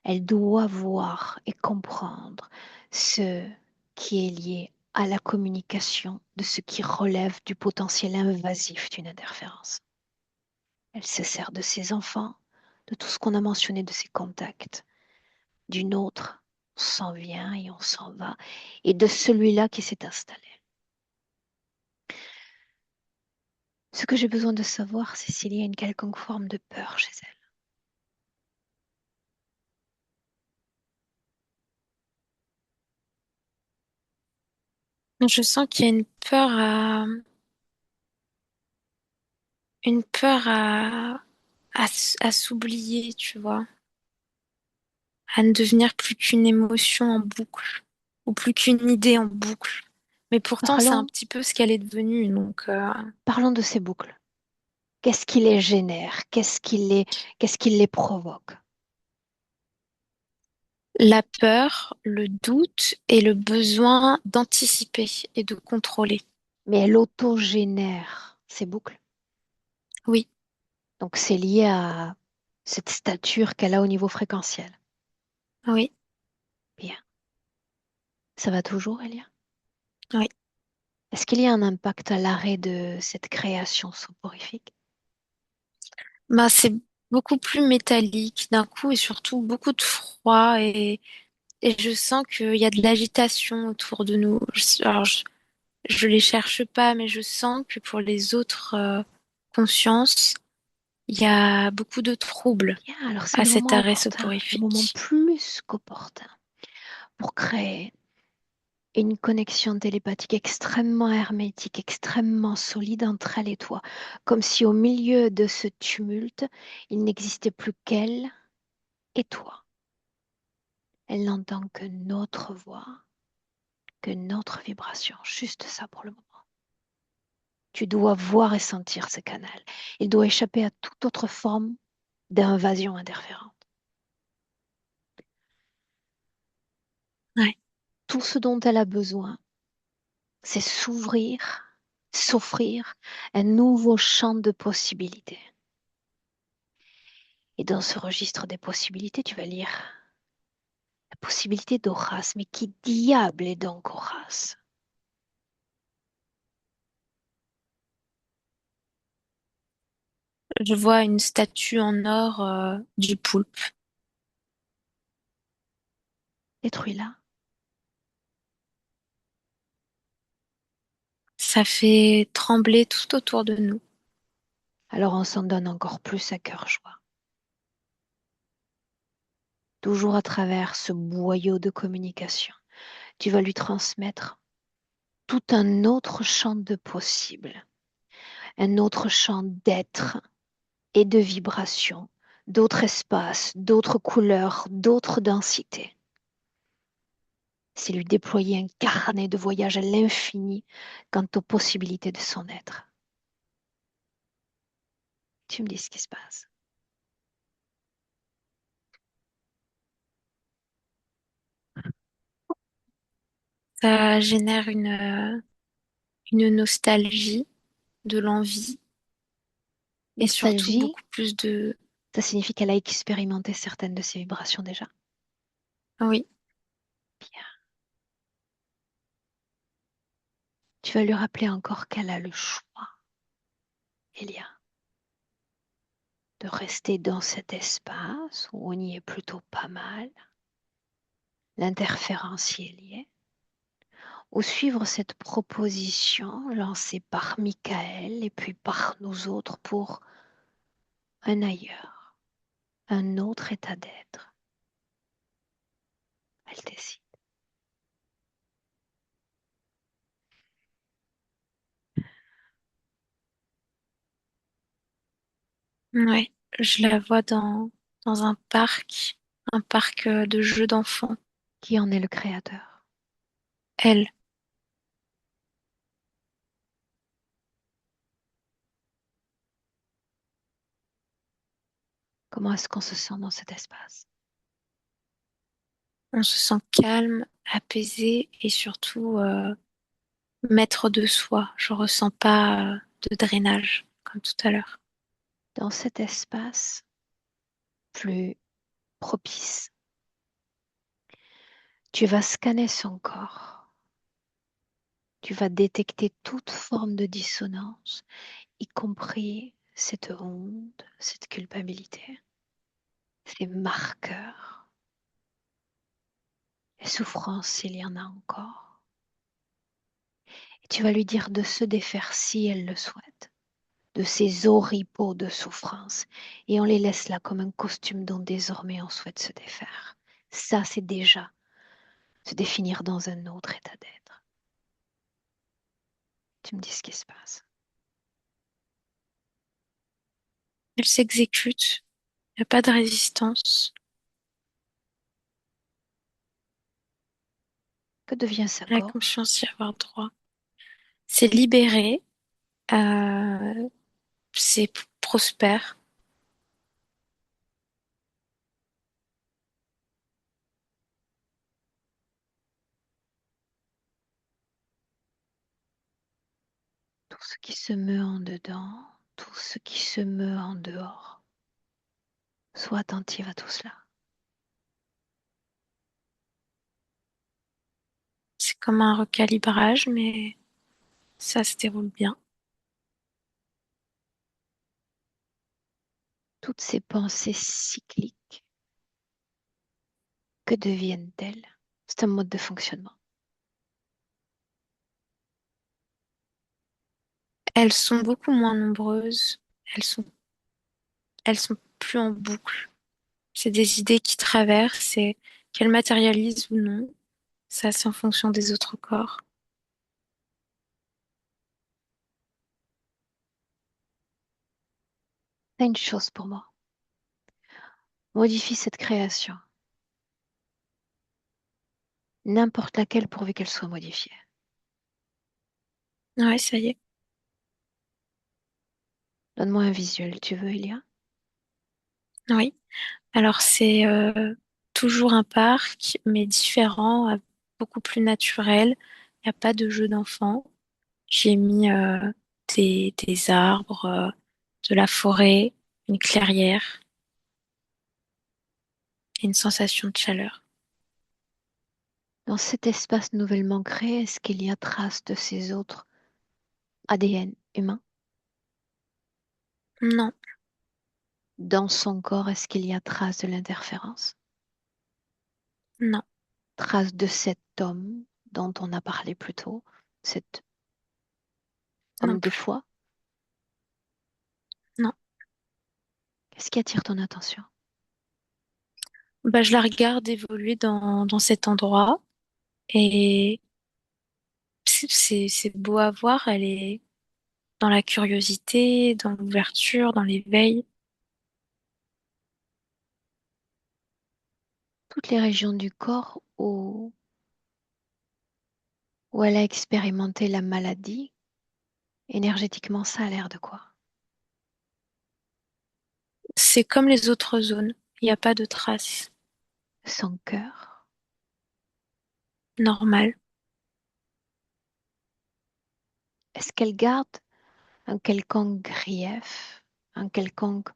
Elle doit voir et comprendre ce qui est lié à la communication de ce qui relève du potentiel invasif d'une interférence. Elle se sert de ses enfants, de tout ce qu'on a mentionné de ses contacts, d'une autre, on s'en vient et on s'en va, et de celui-là qui s'est installé. Ce que j'ai besoin de savoir, c'est s'il y a une quelconque forme de peur chez elle. Je sens qu'il y a une peur à s'oublier, tu vois, à ne devenir plus qu'une émotion en boucle, ou plus qu'une idée en boucle. Mais pourtant, c'est un Parlons, petit peu ce qu'elle est devenue, donc parlons de ces boucles. Qu'est-ce qui les génère? Qu'est-ce qui les provoque? la peur, le doute et le besoin d'anticiper et de contrôler. Mais elle autogénère ces boucles. Oui, Donc c'est lié à cette stature qu'elle a au niveau fréquentiel. oui, Bien. Ça va toujours, Elia? oui. Est-ce qu'il y a un impact à l'arrêt de cette création soporifique? Bah, c'est beaucoup plus métallique d'un coup et surtout beaucoup de froid et je sens qu'il y a de l'agitation autour de nous. Alors, je les cherche pas, mais je sens que pour les autres consciences, il y a beaucoup de troubles Bien, alors c'est à le cet moment arrêt opportun, le moment soporifique. plus qu'opportun pour créer une connexion télépathique extrêmement hermétique, extrêmement solide entre elle et toi, comme si au milieu de ce tumulte, il n'existait plus qu'elle et toi. Elle n'entend que notre voix, que notre vibration, juste ça pour le moment. Tu dois voir et sentir ce canal. Il doit échapper à toute autre forme d'invasion interférente. tout ce dont elle a besoin, c'est s'offrir un nouveau champ de possibilités. Et dans ce registre des possibilités, tu vas lire la possibilité d'Horace. Mais qui diable est donc Horace? Je vois une statue en or du poulpe. Détruis-la. Ça fait trembler tout autour de nous. Alors on s'en donne encore plus à cœur joie. Toujours à travers ce boyau de communication, tu vas lui transmettre tout un autre champ de possibles, un autre champ d'être et de vibration, d'autres espaces, d'autres couleurs, d'autres densités. C'est lui déployer un carnet de voyage à l'infini quant aux possibilités de son être. Tu me dis ce qui se passe. Ça génère une nostalgie, de l'envie et surtout Nostalgie, beaucoup plus de... ça signifie qu'elle a expérimenté certaines de ces vibrations déjà. Oui, Bien. Tu vas lui rappeler encore qu'elle a le choix, Elia, de rester dans cet espace où on y est plutôt pas mal, l'interférence y est liée, ou suivre cette proposition lancée par Michael et puis par nous autres pour un ailleurs, un autre état d'être. Elle décide. ouais. Je la vois dans un parc de jeux d'enfants. Qui en est le créateur? Elle, Comment est-ce qu'on se sent dans cet espace? on se sent calme, apaisé et surtout maître de soi. Je ressens pas de drainage comme tout à l'heure. Dans cet espace plus propice, tu vas scanner son corps. Tu vas détecter toute forme de dissonance, y compris cette honte, cette culpabilité, ces marqueurs, les souffrances s'il y en a encore. Et tu vas lui dire de se défaire si elle le souhaite, de ces oripeaux de souffrance. Et on les laisse là comme un costume dont désormais on souhaite se défaire. Ça, c'est déjà se définir dans un autre état d'être. Tu me dis ce qui se passe. Elle s'exécute, il n'y a pas de résistance. Que devient sa Elle a gorge? conscience d'y avoir droit. C'est libéré, euh, c'est prospère. Tout ce qui se meut en dedans, tout ce qui se meut en dehors. Sois attentive à tout cela. C'est comme un recalibrage, mais ça se déroule bien. Toutes ces pensées cycliques, que deviennent-elles? C'est un mode de fonctionnement. Elles sont beaucoup moins nombreuses. Elles sont, elles sont plus en boucle. C'est des idées qui traversent et qu'elles matérialisent ou non. Ça, c'est en fonction des autres corps. T'as une chose pour moi. Modifie cette création, n'importe laquelle pourvu qu'elle soit modifiée. Ouais, ça y est. Donne-moi un visuel, tu veux, Elia? Oui. Alors, c'est toujours un parc, mais différent. beaucoup plus naturel. Il n'y a pas de jeu d'enfant. J'ai mis des arbres, de la forêt, une clairière et une sensation de chaleur. Dans cet espace nouvellement créé, est-ce qu'il y a trace de ces autres ADN humains? Non, Dans son corps, est-ce qu'il y a trace de l'interférence? non, Trace de cet homme dont on a parlé plus tôt, cet non homme de plus. foi? Non. Qu'est-ce qui attire ton attention? Bah, je la regarde évoluer dans cet endroit et c'est beau à voir. Elle est dans la curiosité, dans l'ouverture, dans l'éveil. Toutes les régions du corps où elle a expérimenté la maladie, énergétiquement, ça a l'air de quoi? C'est comme les autres zones. Il n'y a pas de traces. Son cœur. Normal. Est-ce qu'elle garde un quelconque grief, un quelconque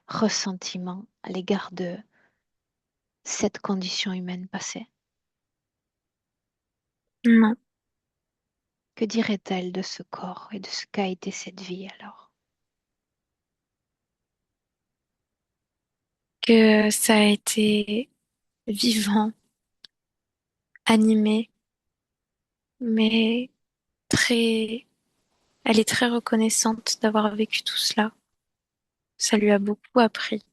ressentiment à l'égard de cette condition humaine passée? Non. Que dirait-elle de ce corps et de ce qu'a été cette vie alors? Que ça a été vivant, animé, mais très... Elle est très reconnaissante d'avoir vécu tout cela. Ça lui a beaucoup appris.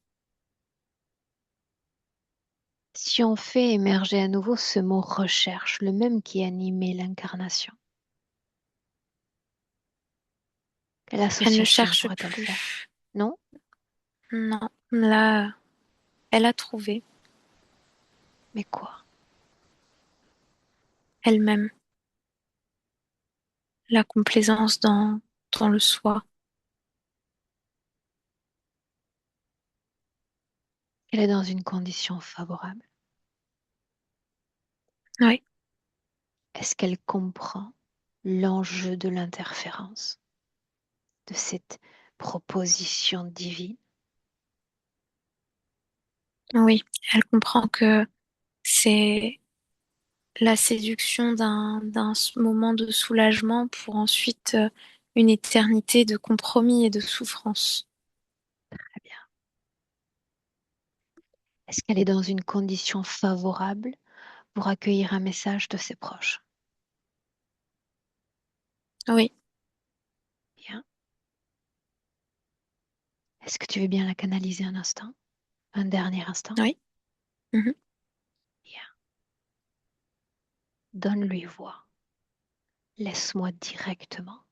Si on fait émerger à nouveau ce mot recherche, le même qui animait l'incarnation, quelle Elle ne association cherche pourrait-elle faire? plus. Non? Non. Là, elle a trouvé Mais quoi? elle-même la complaisance dans le soi. Elle est dans une condition favorable. Oui, Est-ce qu'elle comprend l'enjeu de l'interférence, de cette proposition divine? oui. Elle comprend que c'est la séduction d'un moment de soulagement pour ensuite une éternité de compromis et de souffrance. Très bien. Est-ce qu'elle est dans une condition favorable pour accueillir un message de ses proches? Oui, Bien. Est-ce que tu veux bien la canaliser un instant? Un dernier instant? oui. Mhm. Bien. Donne-lui voix. Laisse-moi directement.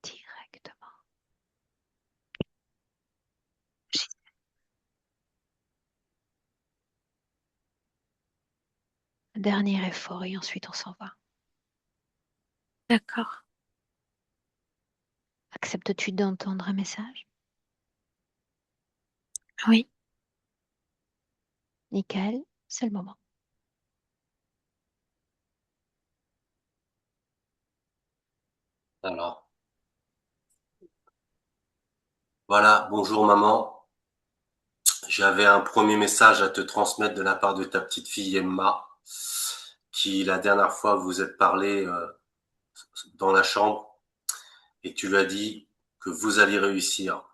Directement. Un dernier effort et ensuite on s'en va. D'accord. Acceptes-tu d'entendre un message? Oui, Nickel, c'est le moment. Alors, voilà, bonjour maman. J'avais un premier message à te transmettre de la part de ta petite fille Emma, qui la dernière fois vous êtes parlé dans la chambre et tu lui as dit que vous alliez réussir.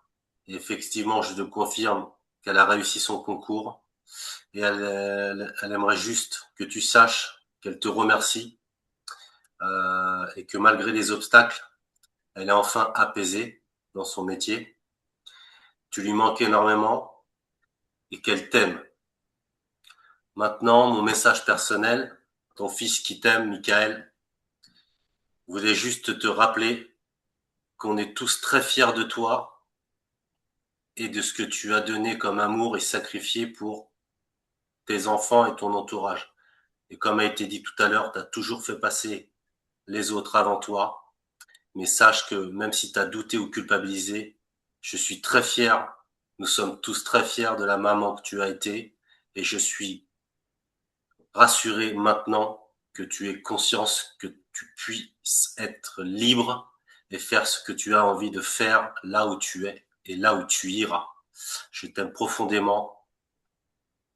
Et effectivement, je te confirme qu'elle a réussi son concours et elle aimerait juste que tu saches qu'elle te remercie et que malgré les obstacles, elle est enfin apaisée dans son métier. Tu lui manques énormément et qu'elle t'aime. Maintenant, mon message personnel, ton fils qui t'aime, Michael, voulait juste te rappeler qu'on est tous très fiers de toi et de ce que tu as donné comme amour et sacrifié pour tes enfants et ton entourage. Et comme a été dit tout à l'heure, tu as toujours fait passer les autres avant toi. Mais sache que même si tu as douté ou culpabilisé, je suis très fier, nous sommes tous très fiers de la maman que tu as été et je suis rassurer maintenant que tu aies conscience que tu puisses être libre et faire ce que tu as envie de faire là où tu es et là où tu iras. Je t'aime profondément,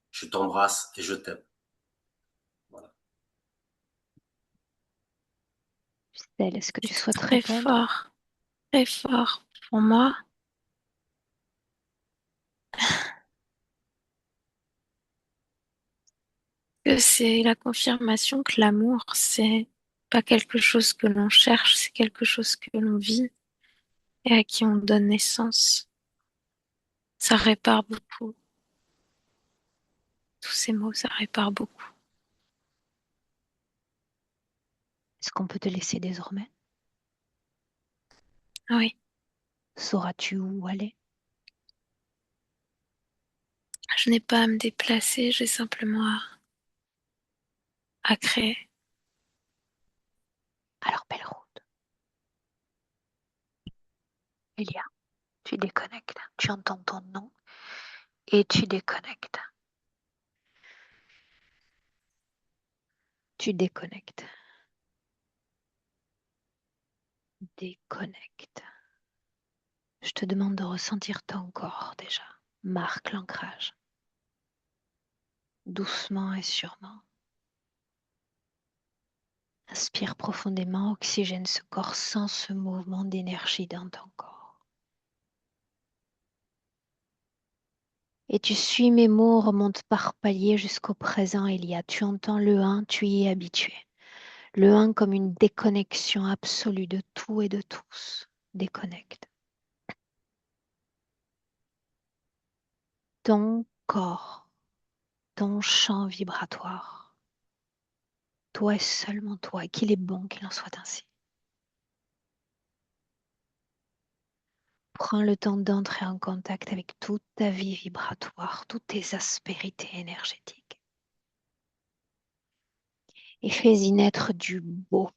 je t'embrasse et je t'aime. Voilà. Gisèle, est-ce que tu C'est souhaiterais très fort pour moi. Que c'est la confirmation que l'amour, c'est pas quelque chose que l'on cherche, c'est quelque chose que l'on vit et à qui on donne naissance. Ça répare beaucoup. Tous ces mots, ça répare beaucoup. Est-ce qu'on peut te laisser désormais? Oui, Sauras-tu où aller? je n'ai pas à me déplacer, j'ai simplement à créer. Alors, belle route. Elia, tu déconnectes. Tu entends ton nom et tu déconnectes. Tu déconnectes. Déconnecte. Je te demande de ressentir ton corps déjà. Marque l'ancrage. Doucement et sûrement. Inspire profondément, oxygène ce corps sans ce mouvement d'énergie dans ton corps. Et tu suis mes mots, remonte par palier jusqu'au présent, Elia. Tu entends le 1, tu y es habitué. Le 1 comme une déconnexion absolue de tout et de tous. Déconnecte. Ton corps, ton champ vibratoire. Toi et seulement toi, et qu'il est bon qu'il en soit ainsi. Prends le temps d'entrer en contact avec toute ta vie vibratoire, toutes tes aspérités énergétiques. Et fais-y naître du beau,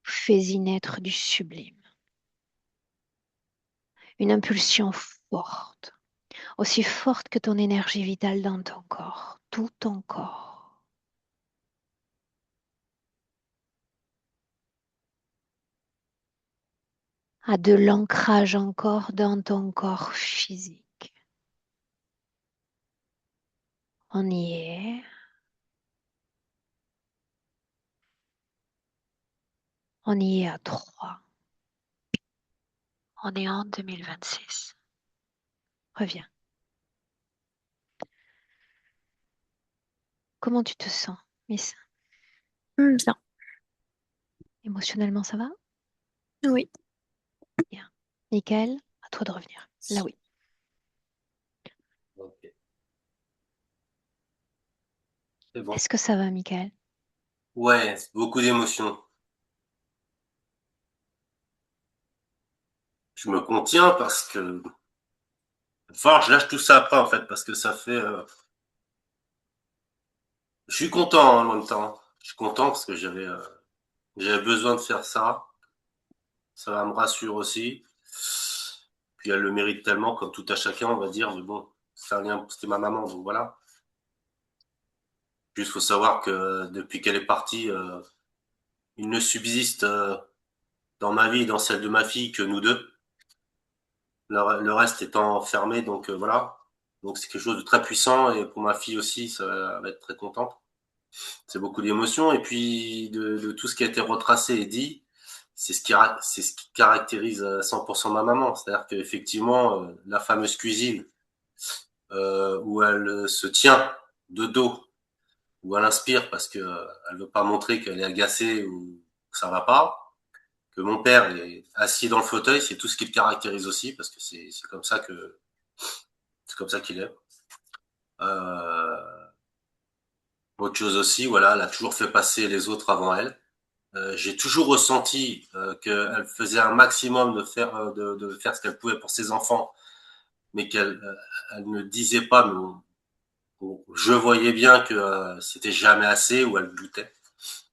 fais-y naître du sublime. Une impulsion forte, aussi forte que ton énergie vitale dans ton corps, tout ton corps. À de l'ancrage encore dans ton corps physique. On y est. On y est à 3. On est en 2026. Reviens. Comment tu te sens, Miss? Bien, Émotionnellement, ça va? oui. Bien. Nickel, à toi de revenir. Là, oui. Ok, c'est bon. Est-ce que ça va, Michael? Ouais, beaucoup d'émotions. Je me contiens parce que fort, je lâche tout ça après en fait parce que ça fait. Je suis content en même temps. Je suis content parce que j'avais besoin de faire ça. Ça me rassure aussi. Puis elle le mérite tellement, comme tout à chacun, on va dire. Mais bon, c'est un lien, c'était ma maman, donc voilà. Juste faut savoir que depuis qu'elle est partie, il ne subsiste dans ma vie et dans celle de ma fille que nous deux. Le reste étant fermé, donc voilà. Donc c'est quelque chose de très puissant et pour ma fille aussi, ça va être très contente. C'est beaucoup d'émotions et puis de tout ce qui a été retracé et dit, c'est ce qui caractérise à 100% ma maman. C'est-à-dire qu'effectivement, la fameuse cuisine où elle se tient de dos, où elle inspire parce que elle veut pas montrer qu'elle est agacée ou que ça va pas, que mon père est assis dans le fauteuil, c'est tout ce qui le caractérise aussi parce que c'est comme ça qu'il est. Euh, Autre chose aussi, voilà, elle a toujours fait passer les autres avant elle. J'ai toujours ressenti qu'elle faisait un maximum de faire ce qu'elle pouvait pour ses enfants, mais elle ne disait pas, mais je voyais bien que c'était jamais assez ou elle doutait.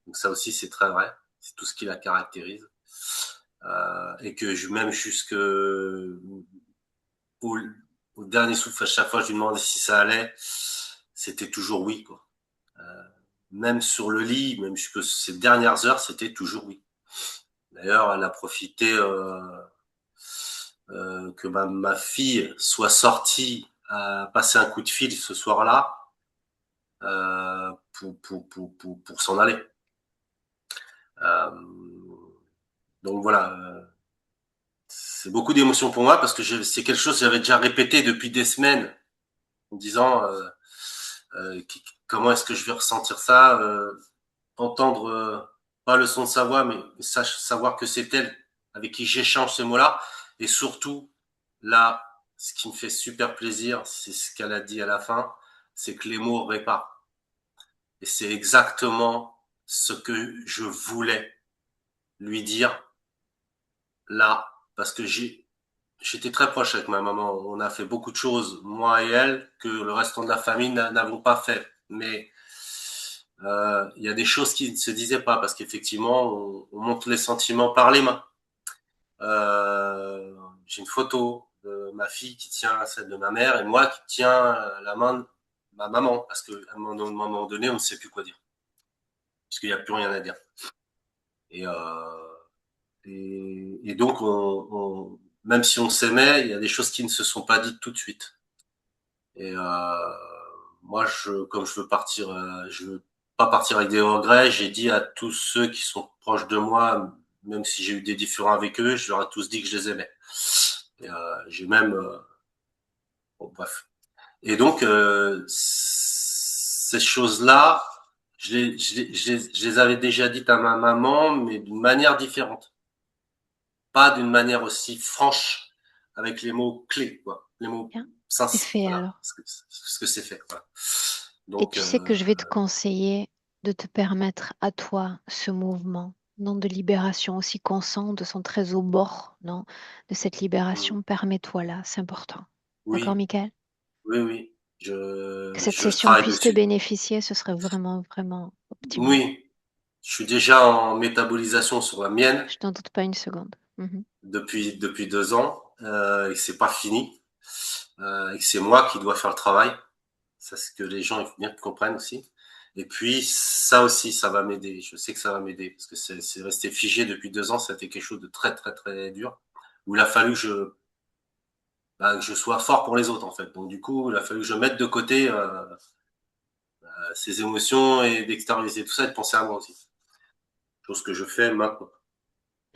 Donc ça aussi c'est très vrai, c'est tout ce qui la caractérise. Et que même jusque au, au dernier souffle, à chaque fois je lui demandais si ça allait, c'était toujours oui quoi. même sur le lit, même jusque ces dernières heures, c'était toujours oui. D'ailleurs, elle a profité que ma fille soit sortie à passer un coup de fil ce soir-là pour s'en aller. Euh, donc voilà, c'est beaucoup d'émotions pour moi parce que c'est quelque chose que j'avais déjà répété depuis des semaines en me disant comment est-ce que je vais ressentir ça, entendre pas le son de sa voix, mais savoir que c'est elle avec qui j'échange ces mots-là. Et surtout, là, ce qui me fait super plaisir, c'est ce qu'elle a dit à la fin, c'est que les mots réparent. Et c'est exactement ce que je voulais lui dire là, parce que j'étais très proche avec ma maman. On a fait beaucoup de choses, moi et elle, que le restant de la famille n'avons pas fait. Mais il y a des choses qui ne se disaient pas parce qu'effectivement, on montre les sentiments par les mains. J'ai une photo de ma fille qui tient celle de ma mère et moi qui tiens la main de ma maman parce qu'à un moment donné, on ne sait plus quoi dire parce qu'il n'y a plus rien à dire. Et, et donc, même si on s'aimait, il y a des choses qui ne se sont pas dites tout de suite. Et moi, comme je veux partir, je veux pas partir avec des regrets. J'ai dit à tous ceux qui sont proches de moi, même si j'ai eu des différends avec eux, je leur ai tous dit que je les aimais. Et j'ai même, bon, bref. Et donc, ces choses-là, je les avais déjà dites à ma maman, mais d'une manière différente, pas d'une manière aussi franche, avec les mots clés, quoi, les mots Bien. C'est sincères, fait voilà, alors. ce que c'est fait, quoi. Et Donc, tu sais que je vais te conseiller de te permettre à toi ce mouvement, non de libération, aussi qu'on sent de son très au bord, non, de cette libération. Permets-toi là, c'est important. D'accord, oui, Michael? oui, oui, Que cette je session travaille puisse te dessus. bénéficier, ce serait vraiment, vraiment optimal. Oui, je suis déjà en métabolisation sur la mienne Je n'en doute pas une seconde. Mhm. depuis 2 ans et c'est pas fini et que c'est moi qui dois faire le travail. Ça, c'est que les gens il faut bien comprennent aussi. Et puis ça aussi, ça va m'aider. Je sais que ça va m'aider parce que c'est resté figé depuis 2 ans. Ça a été quelque chose de très très très dur où il a fallu que je sois fort pour les autres en fait. Donc du coup, il a fallu que je mette de côté ces émotions et d'extérioriser tout ça et de penser à moi aussi. Chose que je fais maintenant.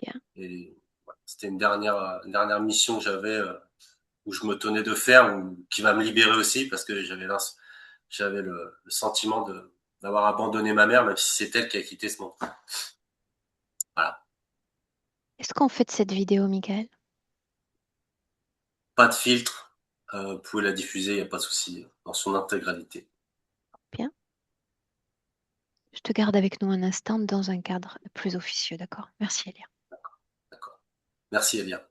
Bien. Et voilà, c'était une dernière mission que j'avais où je me tenais de faire, qui va me libérer aussi parce que j'avais le sentiment d'avoir abandonné ma mère, même si c'est elle qui a quitté ce monde. Voilà. Est-ce qu'on fait de cette vidéo, Michael? Pas de filtre. Vous pouvez la diffuser, il n'y a pas de souci, dans son intégralité. Bien. Je te garde avec nous un instant dans un cadre plus officieux, d'accord? Merci, Elia. D'accord. Merci, Elia.